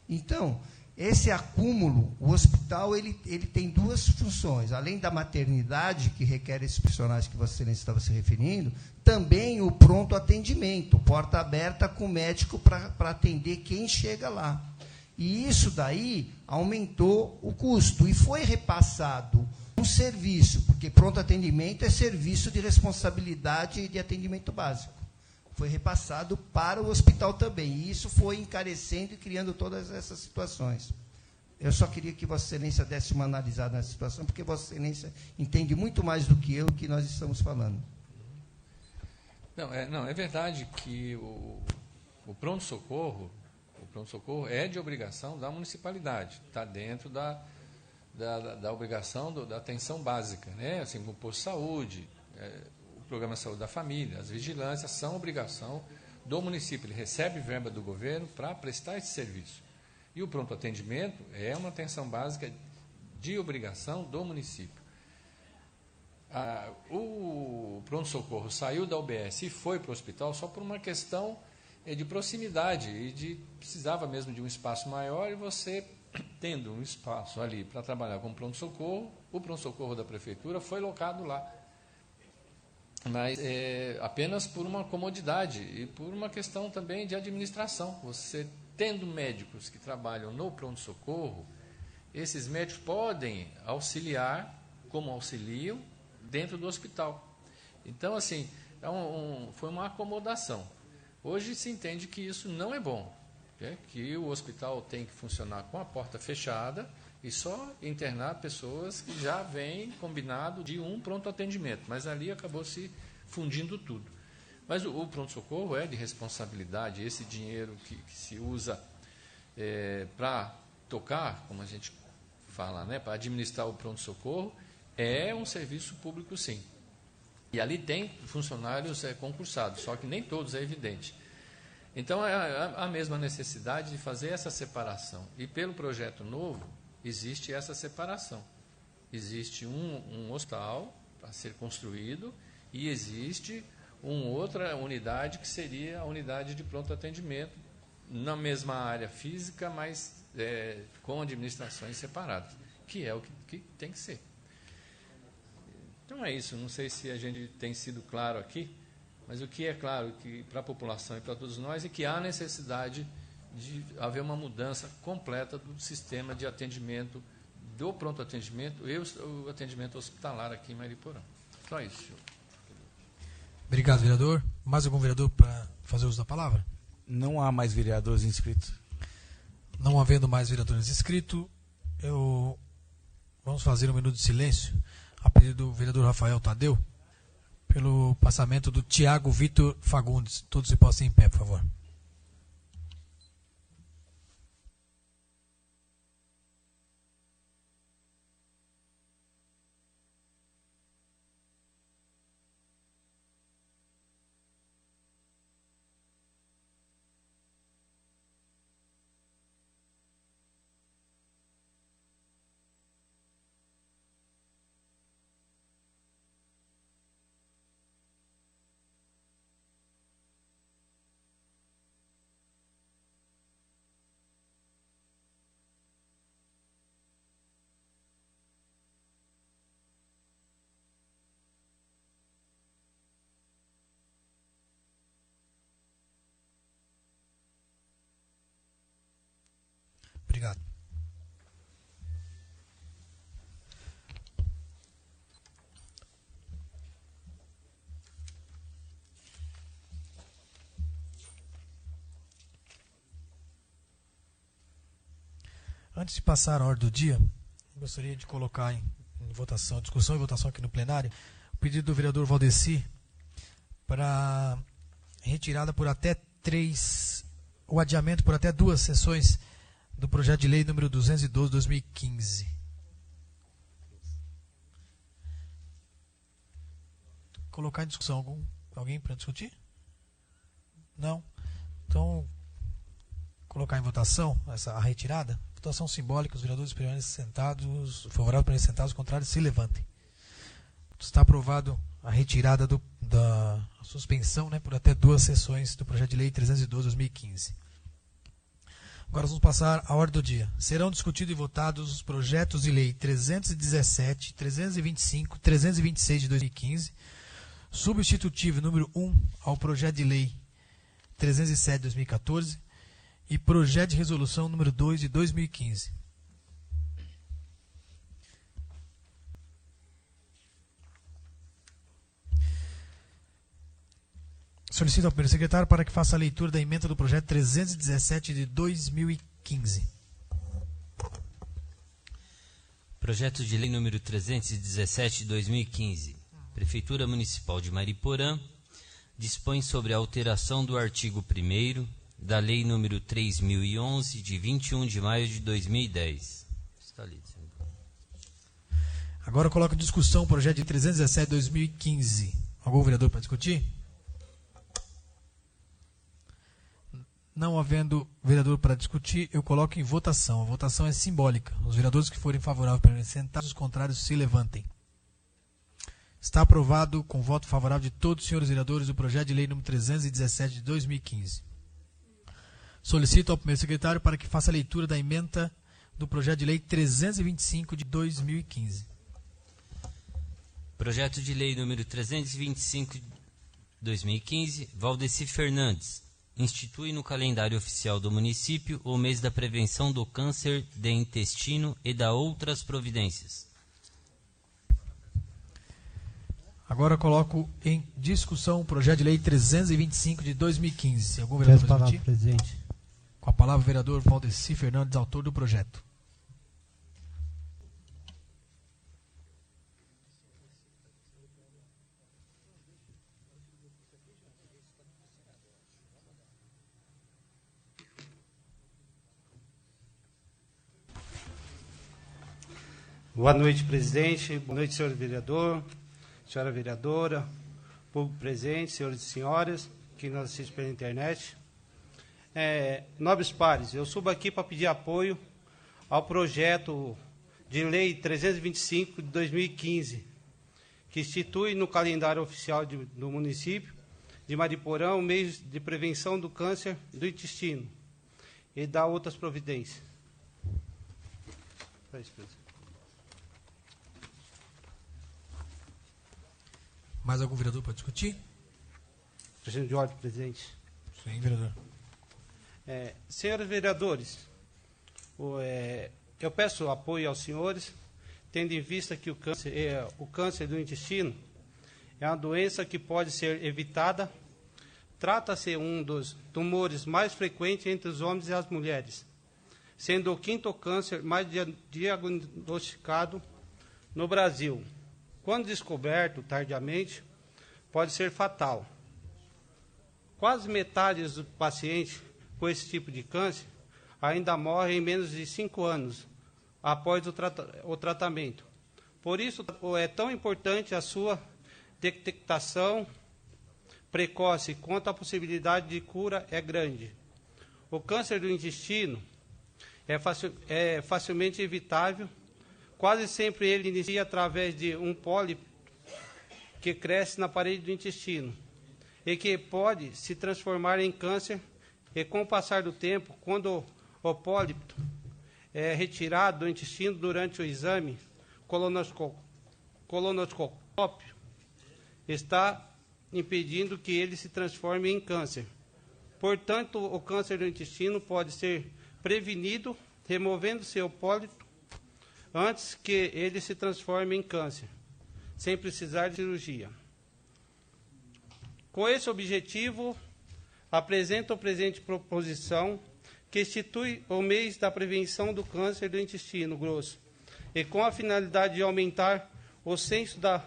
Então, esse acúmulo, o hospital ele tem duas funções. Além da maternidade, que requer esses profissionais que Vossa Excelência estava se referindo, também o pronto atendimento, porta aberta com o médico para atender quem chega lá. E isso daí aumentou o custo e foi repassado um serviço, porque pronto atendimento é serviço de responsabilidade de atendimento básico. foi repassado para o hospital também. E isso foi encarecendo e criando todas essas situações. Eu só queria que Vossa Excelência desse uma analisada nessa situação, porque Vossa Excelência entende muito mais do que eu o que nós estamos falando. Não, é verdade que o pronto-socorro é de obrigação da municipalidade, está dentro da obrigação da atenção básica, né? Assim, o posto de saúde, o programa de saúde da família, as vigilâncias são obrigação do município, ele recebe verba do governo para prestar esse serviço. E o pronto atendimento é uma atenção básica de obrigação do município. O pronto-socorro saiu da UBS e foi para o hospital só por uma questão de proximidade e precisava mesmo de um espaço maior, e você, tendo um espaço ali para trabalhar com pronto-socorro, o pronto-socorro da prefeitura foi locado lá. Mas apenas por uma comodidade e por uma questão também de administração. Você, tendo médicos que trabalham no pronto-socorro, esses médicos podem auxiliar, como auxiliam, dentro do hospital. Então, assim, foi uma acomodação. Hoje se entende que isso não é bom, que o hospital tem que funcionar com a porta fechada e só internar pessoas que já vêm combinado de um pronto atendimento, mas ali acabou se fundindo tudo. Mas o pronto-socorro é de responsabilidade, esse dinheiro que se usa para tocar, como a gente fala, né, para administrar o pronto-socorro, é um serviço público, sim. E ali tem funcionários concursados, só que nem todos é evidente. Então, é a mesma necessidade de fazer essa separação. E pelo projeto novo, existe essa separação. Existe um hospital a ser construído e existe outra unidade que seria a unidade de pronto atendimento, na mesma área física, mas com administrações separadas, que é o que tem que ser. Então é isso, não sei se a gente tem sido claro aqui, mas o que é claro que para a população e para todos nós é que há necessidade de haver uma mudança completa do sistema de atendimento, do pronto atendimento e o atendimento hospitalar aqui em Mariporã. Só isso, senhor. Obrigado, vereador. Mais algum vereador para fazer uso da palavra? Não há mais vereadores inscritos. Não havendo mais vereadores inscritos, vamos fazer um minuto de silêncio a pedido do vereador Rafael Tadeu, pelo passamento do Tiago Vitor Fagundes. Todos se possam em pé, por favor. Obrigado. Antes de passar a ordem do dia, gostaria de colocar em votação, discussão e votação aqui no plenário, o pedido do vereador Valdeci para retirada por até o adiamento por até 2 sessões do projeto de lei número 212/2015. Colocar em discussão alguém para discutir? Não? Então, colocar em votação a retirada. Votação simbólica, os vereadores permanecem sentados, favoráveis permanecem sentados, contrários se levantem. Está aprovado a retirada da suspensão, né, por até 2 sessões do projeto de lei 312/2015. Agora vamos passar à ordem do dia. Serão discutidos e votados os projetos de lei 317, 325, 326 de 2015, substitutivo número 1 ao projeto de lei 307 de 2014 e projeto de resolução número 2 de 2015. Solicito ao primeiro secretário para que faça a leitura da emenda do projeto 317 de 2015. Projeto de lei número 317 de 2015. Prefeitura Municipal de Mariporã dispõe sobre a alteração do artigo 1º da lei número 3011 de 21 de maio de 2010. Está lido. Agora eu coloco em discussão o projeto de 317 de 2015. Algum vereador para discutir? Não havendo vereador para discutir, eu coloco em votação. A votação é simbólica. Os vereadores que forem favoráveis permaneçam sentados, os contrários se levantem. Está aprovado com voto favorável de todos os senhores vereadores o projeto de lei número 317 de 2015. Solicito ao primeiro secretário para que faça a leitura da emenda do projeto de lei 325 de 2015. Projeto de lei número 325 de 2015, Valdeci Fernandes. Institui no calendário oficial do município o mês da prevenção do câncer de intestino e da outras providências. Agora eu coloco em discussão o projeto de lei 325 de 2015. Algum vereador para discutir? Presidente. Com a palavra o vereador Valdeci Fernandes, autor do projeto. Boa noite, presidente. Boa noite, senhor vereador, senhora vereadora, público presente, senhores e senhoras, que nos assistem pela internet. Nobres pares, eu subo aqui para pedir apoio ao projeto de lei 325 de 2015, que institui no calendário oficial do município de Mariporã o mês de prevenção do câncer do intestino e da outras providências. Mais algum vereador para discutir? Presidente de ordem, presidente. Sim, vereador. Senhores vereadores, eu peço apoio aos senhores, tendo em vista que o câncer do intestino é uma doença que pode ser evitada. Trata-se um dos tumores mais frequentes entre os homens e as mulheres, sendo o 5º câncer mais diagnosticado no Brasil. Quando descoberto tardiamente, pode ser fatal. Quase metade dos pacientes com esse tipo de câncer ainda morrem em menos de 5 anos após o tratamento. Por isso, é tão importante a sua detectação precoce, quanto a possibilidade de cura é grande. O câncer do intestino é facilmente evitável. Quase sempre ele inicia através de um pólipo que cresce na parede do intestino e que pode se transformar em câncer, e com o passar do tempo, quando o pólipo é retirado do intestino durante o exame colonoscópio, está impedindo que ele se transforme em câncer. Portanto, o câncer do intestino pode ser prevenido removendo seu pólipo antes que ele se transforme em câncer, sem precisar de cirurgia. Com esse objetivo, apresento a presente proposição, que institui o mês da prevenção do câncer do intestino grosso, e com a finalidade de aumentar o senso da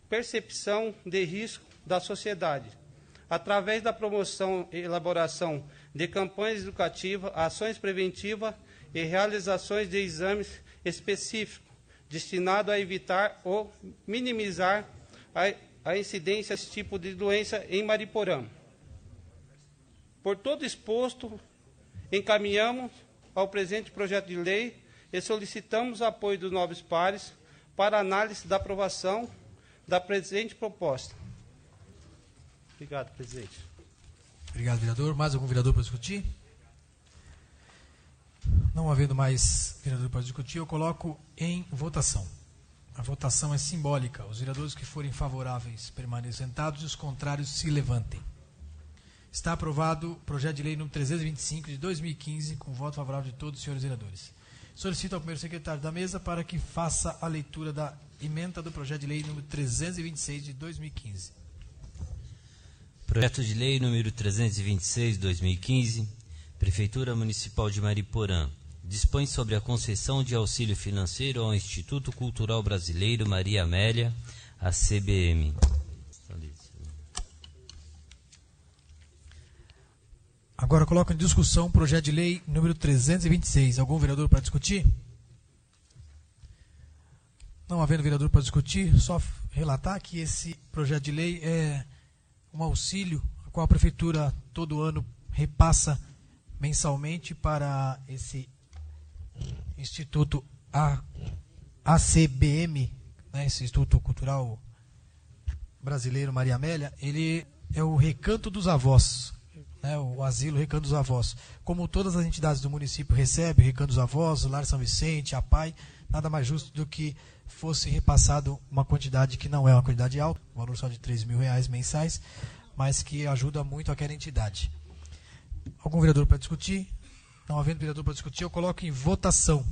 percepção de risco da sociedade, através da promoção e elaboração de campanhas educativas, ações preventivas e realizações de exames específico, destinado a evitar ou minimizar a incidência desse tipo de doença em Mariporã. Por todo exposto, encaminhamos ao presente projeto de lei e solicitamos o apoio dos nobres pares para análise da aprovação da presente proposta. Obrigado, presidente. Obrigado, vereador. Mais algum vereador para discutir? Não havendo mais vereador para discutir, eu coloco em votação. A votação é simbólica. Os vereadores que forem favoráveis permaneçam sentados e os contrários se levantem. Está aprovado o projeto de lei número 325 de 2015, com voto favorável de todos os senhores vereadores. Solicito ao primeiro secretário da mesa para que faça a leitura da emenda do projeto de lei número 326 de 2015. Projeto de Lei número 326/2015, Prefeitura Municipal de Mariporã, dispõe sobre a concessão de auxílio financeiro ao Instituto Cultural Brasileiro Maria Amélia, a CBM. Agora coloco em discussão o projeto de lei número 326. Algum vereador para discutir? Não havendo vereador para discutir, só relatar que esse projeto de lei é um auxílio a qual a Prefeitura todo ano repassa mensalmente para esse Instituto ACBM, né, esse Instituto Cultural Brasileiro Maria Amélia. Ele é o Recanto dos Avós, né, o Asilo Recanto dos Avós. Como todas as entidades do município recebem Recanto dos Avós, o Lar São Vicente, a PAI, nada mais justo do que fosse repassado uma quantidade que não é uma quantidade alta, um valor só de R$3.000 mensais, mas que ajuda muito aquela entidade. Algum vereador para discutir? Não havendo vereador para discutir, eu coloco em votação.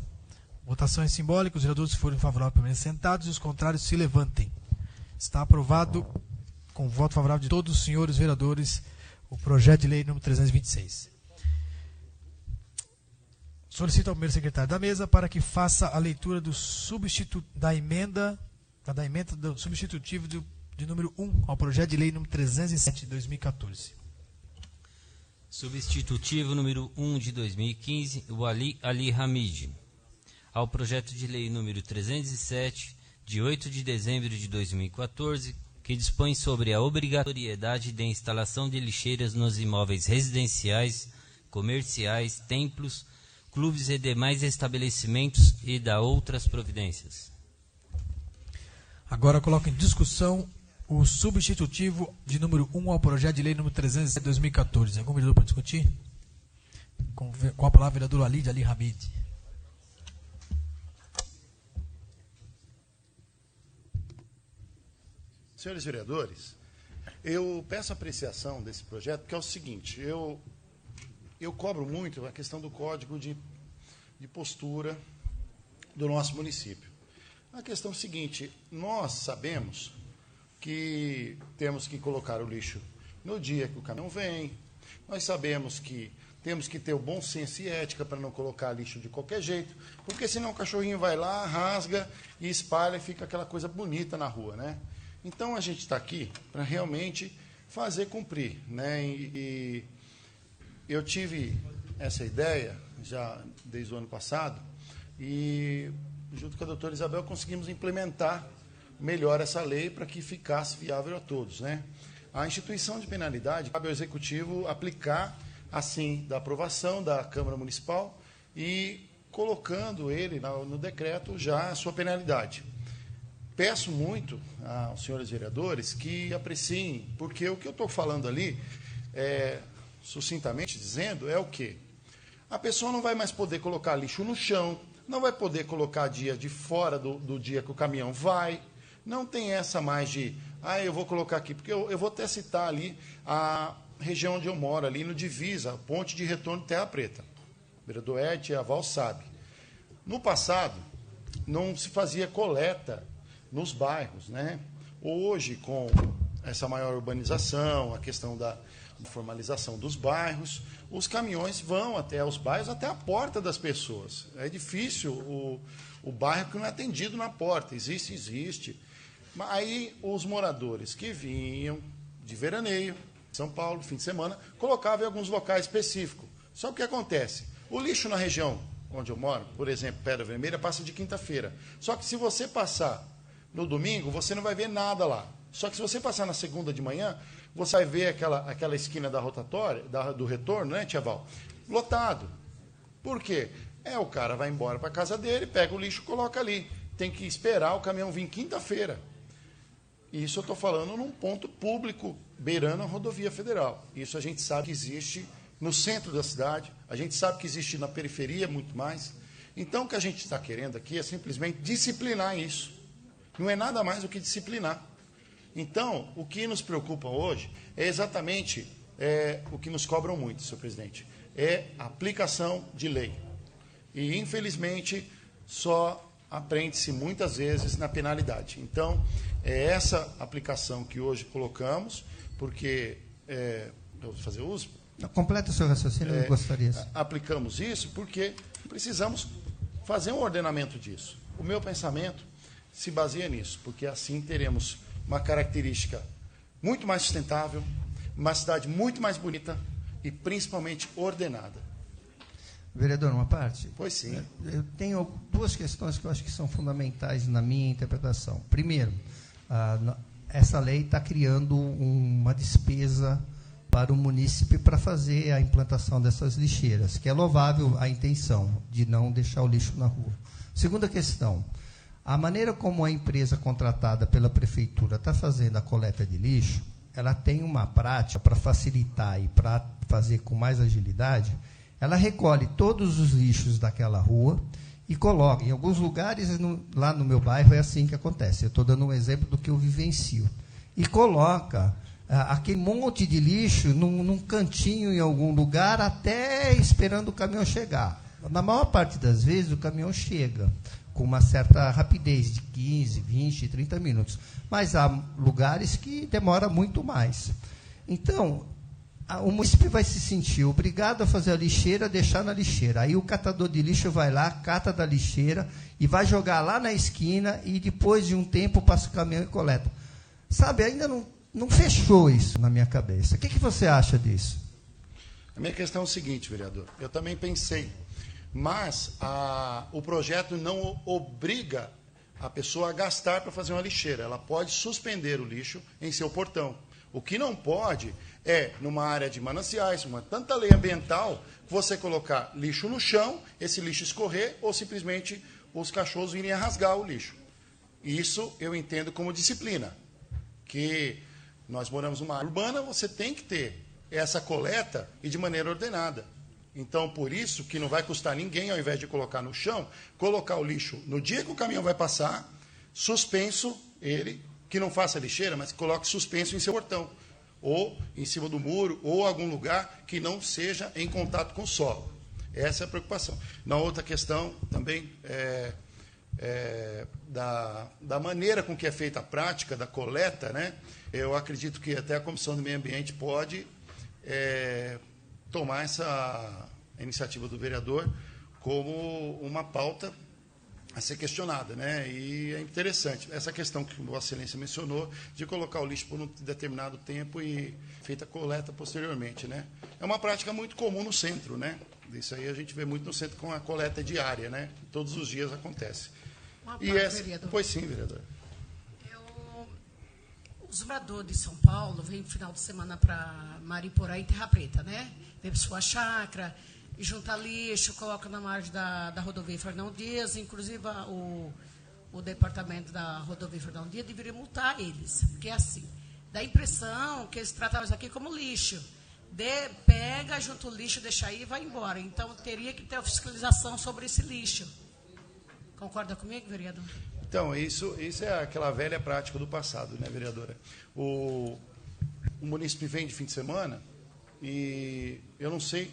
Votação é simbólica, os vereadores que forem favoráveis permaneçam sentados e os contrários se levantem. Está aprovado com voto favorável de todos os senhores vereadores o projeto de lei número 326. Solicito ao primeiro secretário da mesa para que faça a leitura do da emenda do substitutivo de número 1 ao projeto de lei número 307 de 2014. Substitutivo número 1 de 2015, o Ali Hamid. Ao projeto de lei número 307, de 8 de dezembro de 2014, que dispõe sobre a obrigatoriedade de instalação de lixeiras nos imóveis residenciais, comerciais, templos, clubes e demais estabelecimentos e da outras providências. Agora coloco em discussão o substitutivo de número 1 ao projeto de lei número 307 de 2014. Algum vereador para discutir? Com a palavra, vereador Ali Hamid. Senhores vereadores, eu peço apreciação desse projeto, porque é o seguinte, eu cobro muito a questão do código de postura do nosso município. A questão é a seguinte, nós sabemos que temos que colocar o lixo no dia que o caminhão vem, nós sabemos que temos que ter o bom senso e ética para não colocar lixo de qualquer jeito, porque senão o cachorrinho vai lá, rasga e espalha e fica aquela coisa bonita na rua, né? Então a gente está aqui para realmente fazer cumprir, né? E eu tive essa ideia já desde o ano passado e junto com a doutora Isabel conseguimos implementar melhor essa lei para que ficasse viável a todos, né? A instituição de penalidade cabe ao Executivo aplicar assim da aprovação da Câmara Municipal e colocando ele no decreto já a sua penalidade. Peço muito aos senhores vereadores que apreciem, porque o que eu estou falando ali, sucintamente dizendo, é o quê? A pessoa não vai mais poder colocar lixo no chão, não vai poder colocar dia de fora do dia que o caminhão vai, não tem essa mais de, eu vou colocar aqui, porque eu vou até citar ali a região onde eu moro, ali no Divisa, a ponte de retorno de Terra Preta. O vereador Ed e a Val sabe. No passado, não se fazia coleta nos bairros, né? Hoje, com essa maior urbanização, a questão da formalização dos bairros, os caminhões vão até os bairros, até a porta das pessoas. É difícil o bairro que não é atendido na porta. Existe. Aí os moradores que vinham de veraneio, São Paulo, fim de semana, colocavam em alguns locais específicos. Só que o que acontece? O lixo na região onde eu moro, por exemplo, Pedra Vermelha, passa de quinta-feira. Só que se você passar no domingo, você não vai ver nada lá. Só que se você passar na segunda de manhã, você vai ver aquela esquina da rotatória, do retorno, né, Tia Val? Lotado. Por quê? O cara vai embora para a casa dele, pega o lixo e coloca ali. Tem que esperar o caminhão vir quinta-feira. Isso eu estou falando num ponto público, beirando a rodovia federal. Isso a gente sabe que existe no centro da cidade, a gente sabe que existe na periferia muito mais. Então, o que a gente está querendo aqui é simplesmente disciplinar isso. Não é nada mais do que disciplinar. Então, o que nos preocupa hoje é exatamente o que nos cobram muito, senhor presidente, é a aplicação de lei. E, infelizmente, só aprende-se muitas vezes na penalidade. Então, é essa aplicação que hoje colocamos, porque eu vou fazer uso. Completa o seu raciocínio, eu gostaria. Aplicamos isso porque precisamos fazer um ordenamento disso. O meu pensamento se baseia nisso, porque assim teremos uma característica muito mais sustentável, uma cidade muito mais bonita e principalmente ordenada. Vereador, uma parte? Pois sim. Eu tenho duas questões que eu acho que são fundamentais na minha interpretação. Primeiro, essa lei está criando uma despesa para o munícipe para fazer a implantação dessas lixeiras, que é louvável a intenção de não deixar o lixo na rua. Segunda questão, a maneira como a empresa contratada pela prefeitura está fazendo a coleta de lixo, ela tem uma prática para facilitar e para fazer com mais agilidade. Ela recolhe todos os lixos daquela rua e coloca. Em alguns lugares, lá no meu bairro, é assim que acontece. Eu estou dando um exemplo do que eu vivencio. E coloca aquele monte de lixo num cantinho em algum lugar, até esperando o caminhão chegar. Na maior parte das vezes, o caminhão chega com uma certa rapidez, de 15, 20, 30 minutos. Mas há lugares que demora muito mais. Então, o município vai se sentir obrigado a fazer a lixeira, deixar na lixeira. Aí o catador de lixo vai lá, cata da lixeira e vai jogar lá na esquina e depois de um tempo passa o caminhão e coleta. Sabe, ainda não fechou isso na minha cabeça. O que você acha disso? A minha questão é o seguinte, vereador. Eu também pensei, mas o projeto não obriga a pessoa a gastar para fazer uma lixeira. Ela pode suspender o lixo em seu portão. O que não pode é, numa área de mananciais, tanta lei ambiental, você colocar lixo no chão, esse lixo escorrer, ou simplesmente os cachorros virem a rasgar o lixo. Isso eu entendo como disciplina, que nós moramos numa área urbana, você tem que ter essa coleta e de maneira ordenada. Então, por isso que não vai custar ninguém, ao invés de colocar no chão, colocar o lixo no dia que o caminhão vai passar, suspenso ele, que não faça lixeira, mas que coloque suspenso em seu portão, ou em cima do muro, ou algum lugar que não seja em contato com o solo. Essa é a preocupação. Na outra questão, também, da maneira com que é feita a prática da coleta, né, eu acredito que até a Comissão do Meio Ambiente pode tomar essa iniciativa do vereador como uma pauta a ser questionada, né? E é interessante essa questão que Vossa Excelência mencionou de colocar o lixo por um determinado tempo e feita a coleta posteriormente, né? É uma prática muito comum no centro, né? Isso aí a gente vê muito no centro com a coleta diária, né? Todos os dias acontece. Vereador. Pois sim, vereador. Os moradores de São Paulo vêm no final de semana para Mariporã e Terra Preta, né? Vem para sua chácara, junta lixo, coloca na margem da rodovia Fernão Dias, inclusive o departamento da rodovia Fernão Dias deveria multar eles, porque é assim, dá a impressão que eles tratam isso aqui como lixo. Pega, junta o lixo, deixa aí e vai embora. Então, teria que ter a fiscalização sobre esse lixo. Concorda comigo, vereador? Então, isso é aquela velha prática do passado, né, vereadora? O munícipe vem de fim de semana e eu não sei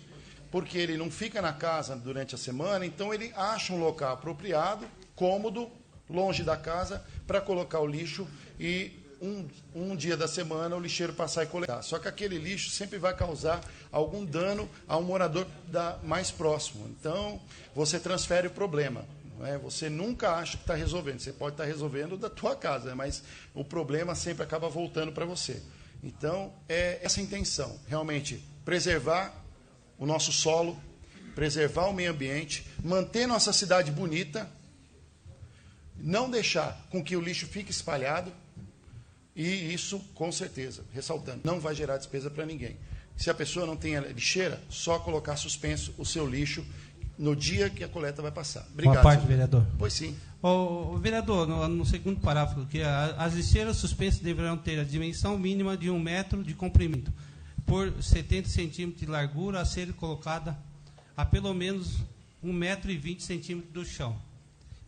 porque ele não fica na casa durante a semana, então ele acha um local apropriado, cômodo, longe da casa, para colocar o lixo e um dia da semana o lixeiro passar e coletar. Só que aquele lixo sempre vai causar algum dano a um morador mais próximo. Então, você transfere o problema. Você nunca acha que está resolvendo. Você pode estar resolvendo da tua casa, mas o problema sempre acaba voltando para você. Então, é essa a intenção, realmente, preservar o nosso solo, preservar o meio ambiente, manter nossa cidade bonita, não deixar com que o lixo fique espalhado, e isso, com certeza, ressaltando, não vai gerar despesa para ninguém. Se a pessoa não tem a lixeira, só colocar suspenso o seu lixo no dia que a coleta vai passar. Obrigado. Uma parte, vereador. Pois sim. Vereador, no segundo parágrafo, que as lixeiras suspensas deverão ter a dimensão mínima de 1 metro de comprimento, por 70 centímetros de largura, a ser colocada a pelo menos 1,20 m do chão.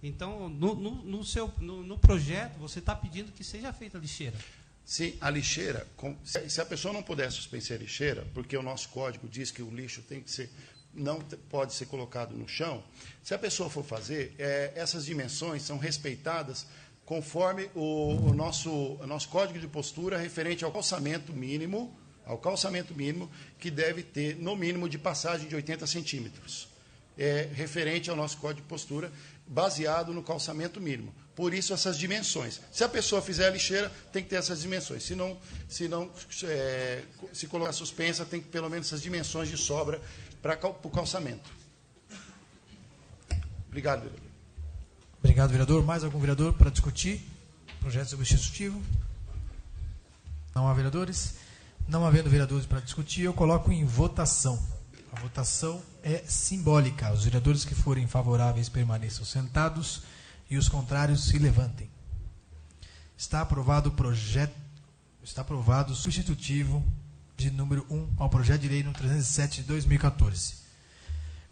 Então, no projeto, você está pedindo que seja feita a lixeira. Sim, a lixeira, se a pessoa não puder suspender a lixeira, porque o nosso código diz que o lixo tem que ser, não pode ser colocado no chão, se a pessoa for fazer, essas dimensões são respeitadas conforme o nosso código de postura referente ao calçamento mínimo, ao calçamento mínimo, que deve ter, no mínimo, de passagem de 80 centímetros. Referente ao nosso código de postura, baseado no calçamento mínimo. Por isso, essas dimensões. Se a pessoa fizer a lixeira, tem que ter essas dimensões. Se colocar suspensa, tem que pelo menos essas dimensões de sobra para o calçamento. Obrigado, vereador. Obrigado, vereador. Mais algum vereador para discutir? Projeto substitutivo? Não há vereadores? Não havendo vereadores para discutir, eu coloco em votação. A votação é simbólica. Os vereadores que forem favoráveis permaneçam sentados e os contrários se levantem. Está aprovado o projeto. Está aprovado o substitutivo de número 1 ao projeto de lei número 307 de 2014.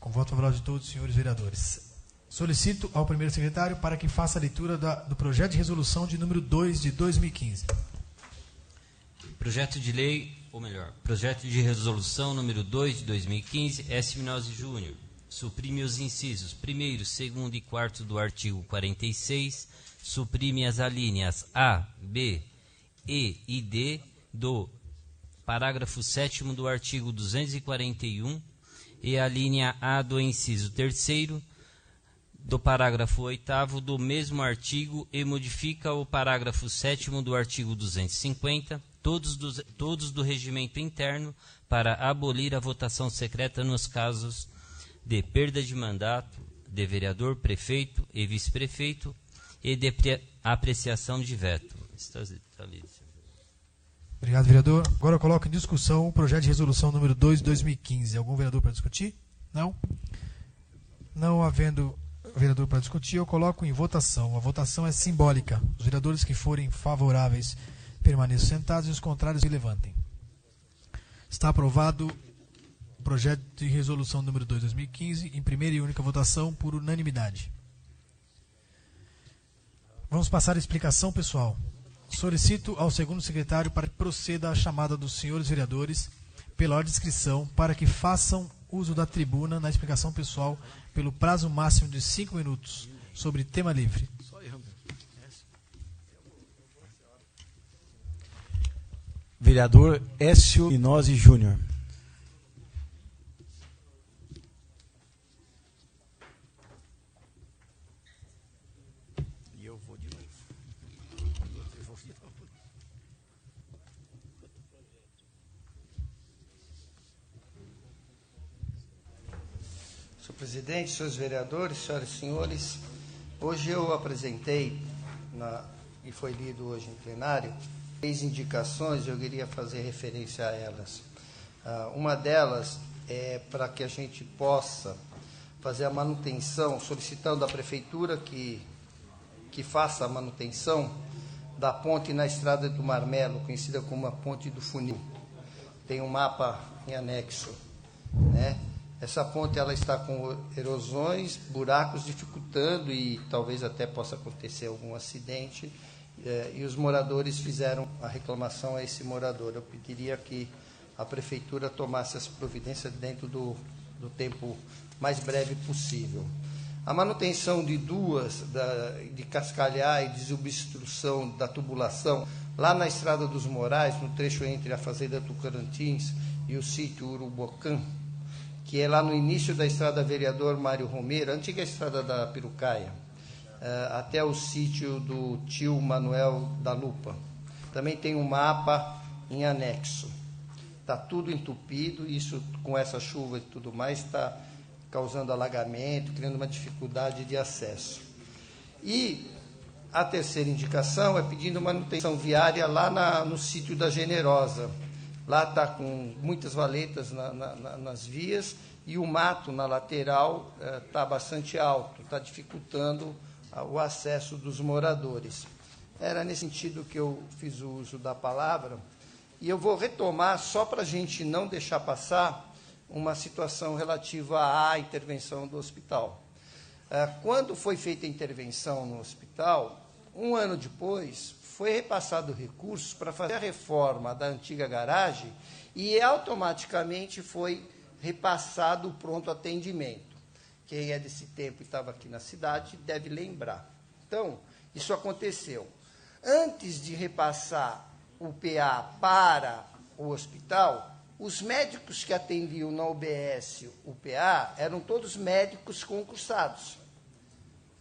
Com voto favorável de todos os senhores vereadores. Solicito ao primeiro secretário para que faça a leitura do projeto de resolução de número 2 de 2015. Projeto de lei, ou melhor, projeto de resolução número 2 de 2015, S. Minozzi Júnior. Suprime os incisos 1º, 2º e 4º do artigo 46, suprime as alíneas A, B, E e D do parágrafo 7º do artigo 241 e a linha A do inciso 3º do parágrafo 8º do mesmo artigo e modifica o parágrafo 7º do artigo 250, todos do regimento interno, para abolir a votação secreta nos casos de perda de mandato de vereador, prefeito e vice-prefeito e de apreciação de veto. Obrigado, vereador. Agora eu coloco em discussão o projeto de resolução número 2 de 2015. Algum vereador para discutir? Não? Não havendo vereador para discutir, eu coloco em votação. A votação é simbólica. Os vereadores que forem favoráveis permaneçam sentados e os contrários se levantem. Está aprovado o projeto de resolução número 2 de 2015 em primeira e única votação por unanimidade. Vamos passar a explicação, pessoal. Solicito ao segundo secretário para que proceda à chamada dos senhores vereadores pela ordem de inscrição para que façam uso da tribuna na explicação pessoal pelo prazo máximo de 5 minutos sobre tema livre. Vereador Écio Minozzi Júnior. E eu vou de novo. Senhor presidente, senhores vereadores, senhoras e senhores, hoje eu apresentei, e foi lido hoje em plenário, 3 indicações, eu queria fazer referência a elas. Uma delas é para que a gente possa fazer a manutenção, solicitando à prefeitura que faça a manutenção da ponte na estrada do Marmelo, conhecida como a ponte do Funil. Tem um mapa em anexo, né? Essa ponte ela está com erosões, buracos, dificultando e talvez até possa acontecer algum acidente. E os moradores fizeram a reclamação a esse morador. Eu pediria que a prefeitura tomasse as providências dentro do tempo mais breve possível. A manutenção de de cascalhar e desobstrução da tubulação, lá na Estrada dos Morais, no trecho entre a Fazenda Tucarantins e o sítio Urubocã, que é lá no início da Estrada Vereador Mário Romero, a antiga Estrada da Pirucaia, até o sítio do tio Manuel da Lupa. Também tem um mapa em anexo. Está tudo entupido, isso com essa chuva e tudo mais está causando alagamento, criando uma dificuldade de acesso. E a terceira indicação é pedindo manutenção viária lá no sítio da Generosa. Lá está com muitas valetas nas vias e o mato na lateral está bastante alto, está dificultando o acesso dos moradores. Era nesse sentido que eu fiz o uso da palavra, e eu vou retomar, só para a gente não deixar passar, uma situação relativa à intervenção do hospital. Quando foi feita a intervenção no hospital, um ano depois, foi repassado recursos para fazer a reforma da antiga garagem e automaticamente foi repassado o pronto atendimento. Quem é desse tempo e estava aqui na cidade deve lembrar. Então, isso aconteceu. Antes de repassar o PA para o hospital, os médicos que atendiam na UBS, UPA, eram todos médicos concursados.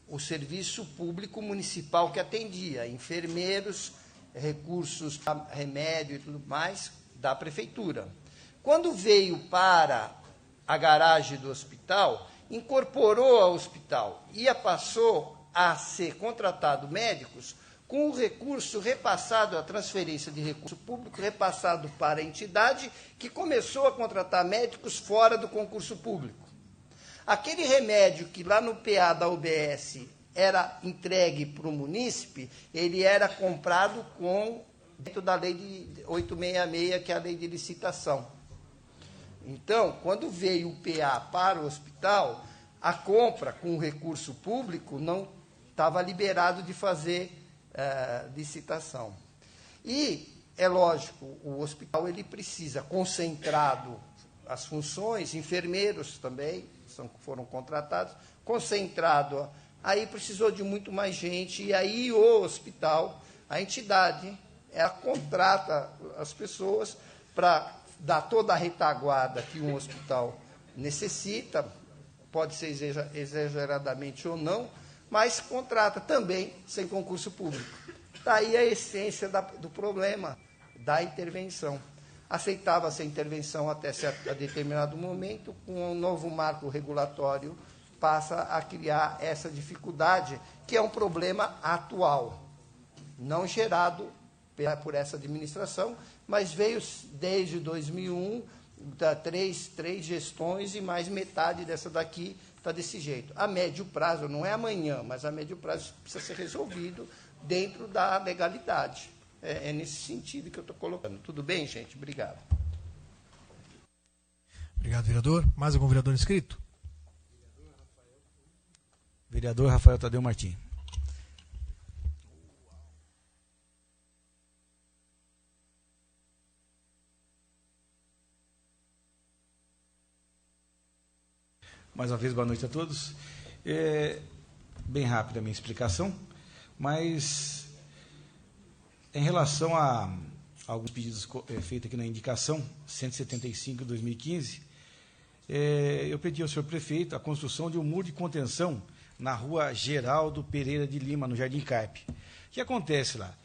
O serviço público municipal que atendia, enfermeiros, recursos, remédio e tudo mais, da prefeitura. Quando veio para a garagem do hospital, incorporou ao hospital e passou a ser contratado médicos com o recurso repassado, a transferência de recurso público repassado para a entidade, que começou a contratar médicos fora do concurso público. Aquele remédio que lá no PA da UBS era entregue para o munícipe, ele era comprado dentro da lei de 866, que é a lei de licitação. Então, quando veio o PA para o hospital, a compra com o recurso público não estava liberado de fazer licitação. E, é lógico, o hospital ele precisa, concentrado as funções, enfermeiros também foram contratados, concentrado, aí precisou de muito mais gente, e aí o hospital, a entidade, ela contrata as pessoas para dar toda a retaguarda que um hospital necessita, pode ser exageradamente ou não, mas contrata também sem concurso público. Daí a essência do problema, da intervenção. Aceitava-se a intervenção até a determinado momento, com um novo marco regulatório, passa a criar essa dificuldade, que é um problema atual, não gerado por essa administração, mas veio desde 2001, três gestões, e mais metade dessa daqui está desse jeito. A médio prazo, não é amanhã, mas a médio prazo precisa ser resolvido dentro da legalidade. É nesse sentido que eu estou colocando. Tudo bem, gente? Obrigado. Obrigado, vereador. Mais algum vereador inscrito? Vereador Rafael Tadeu Martins. Mais uma vez, boa noite a todos. Bem rápida a minha explicação, mas em relação a alguns pedidos feitos aqui na indicação 175/2015, eu pedi ao senhor prefeito a construção de um muro de contenção na rua Geraldo Pereira de Lima, no Jardim Carpe. O que acontece lá?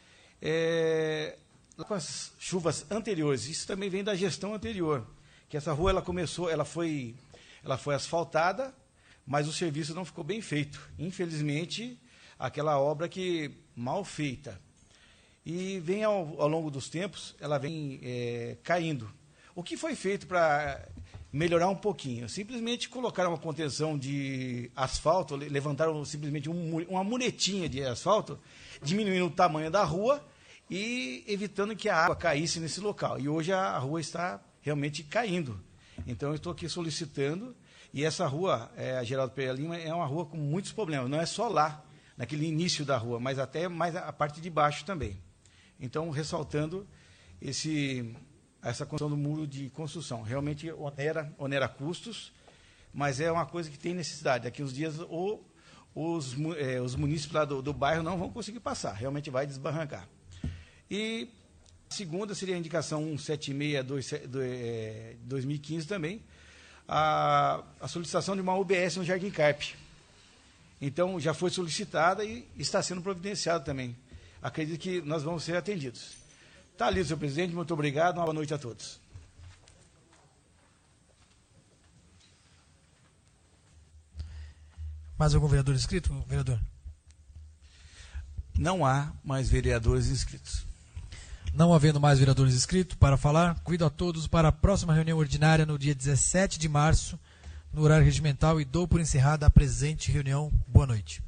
Com as chuvas anteriores, isso também vem da gestão anterior, que essa rua ela foi asfaltada, mas o serviço não ficou bem feito. Infelizmente, aquela obra que mal feita. E vem ao longo dos tempos, ela vem caindo. O que foi feito para melhorar um pouquinho? Simplesmente colocaram uma contenção de asfalto, levantaram simplesmente uma muretinha de asfalto, diminuindo o tamanho da rua e evitando que a água caísse nesse local. E hoje a rua está realmente caindo. Então, eu estou aqui solicitando, e essa rua, a Geraldo Pereira Lima, é uma rua com muitos problemas. Não é só lá, naquele início da rua, mas até mais a parte de baixo também. Então, ressaltando essa construção do muro de construção. Realmente onera custos, mas é uma coisa que tem necessidade. Daqui uns dias, os munícipes lá do bairro não vão conseguir passar, realmente vai desbarrancar. E a segunda seria a indicação 176/2015 também, a solicitação de uma UBS no Jardim Carpe. Então, já foi solicitada e está sendo providenciado também. Acredito que nós vamos ser atendidos. Está lido, senhor presidente. Muito obrigado. Uma boa noite a todos. Mais algum vereador inscrito, vereador? Não há mais vereadores inscritos. Não havendo mais vereadores inscritos para falar, convido a todos para a próxima reunião ordinária no dia 17 de março, no horário regimental, e dou por encerrada a presente reunião. Boa noite.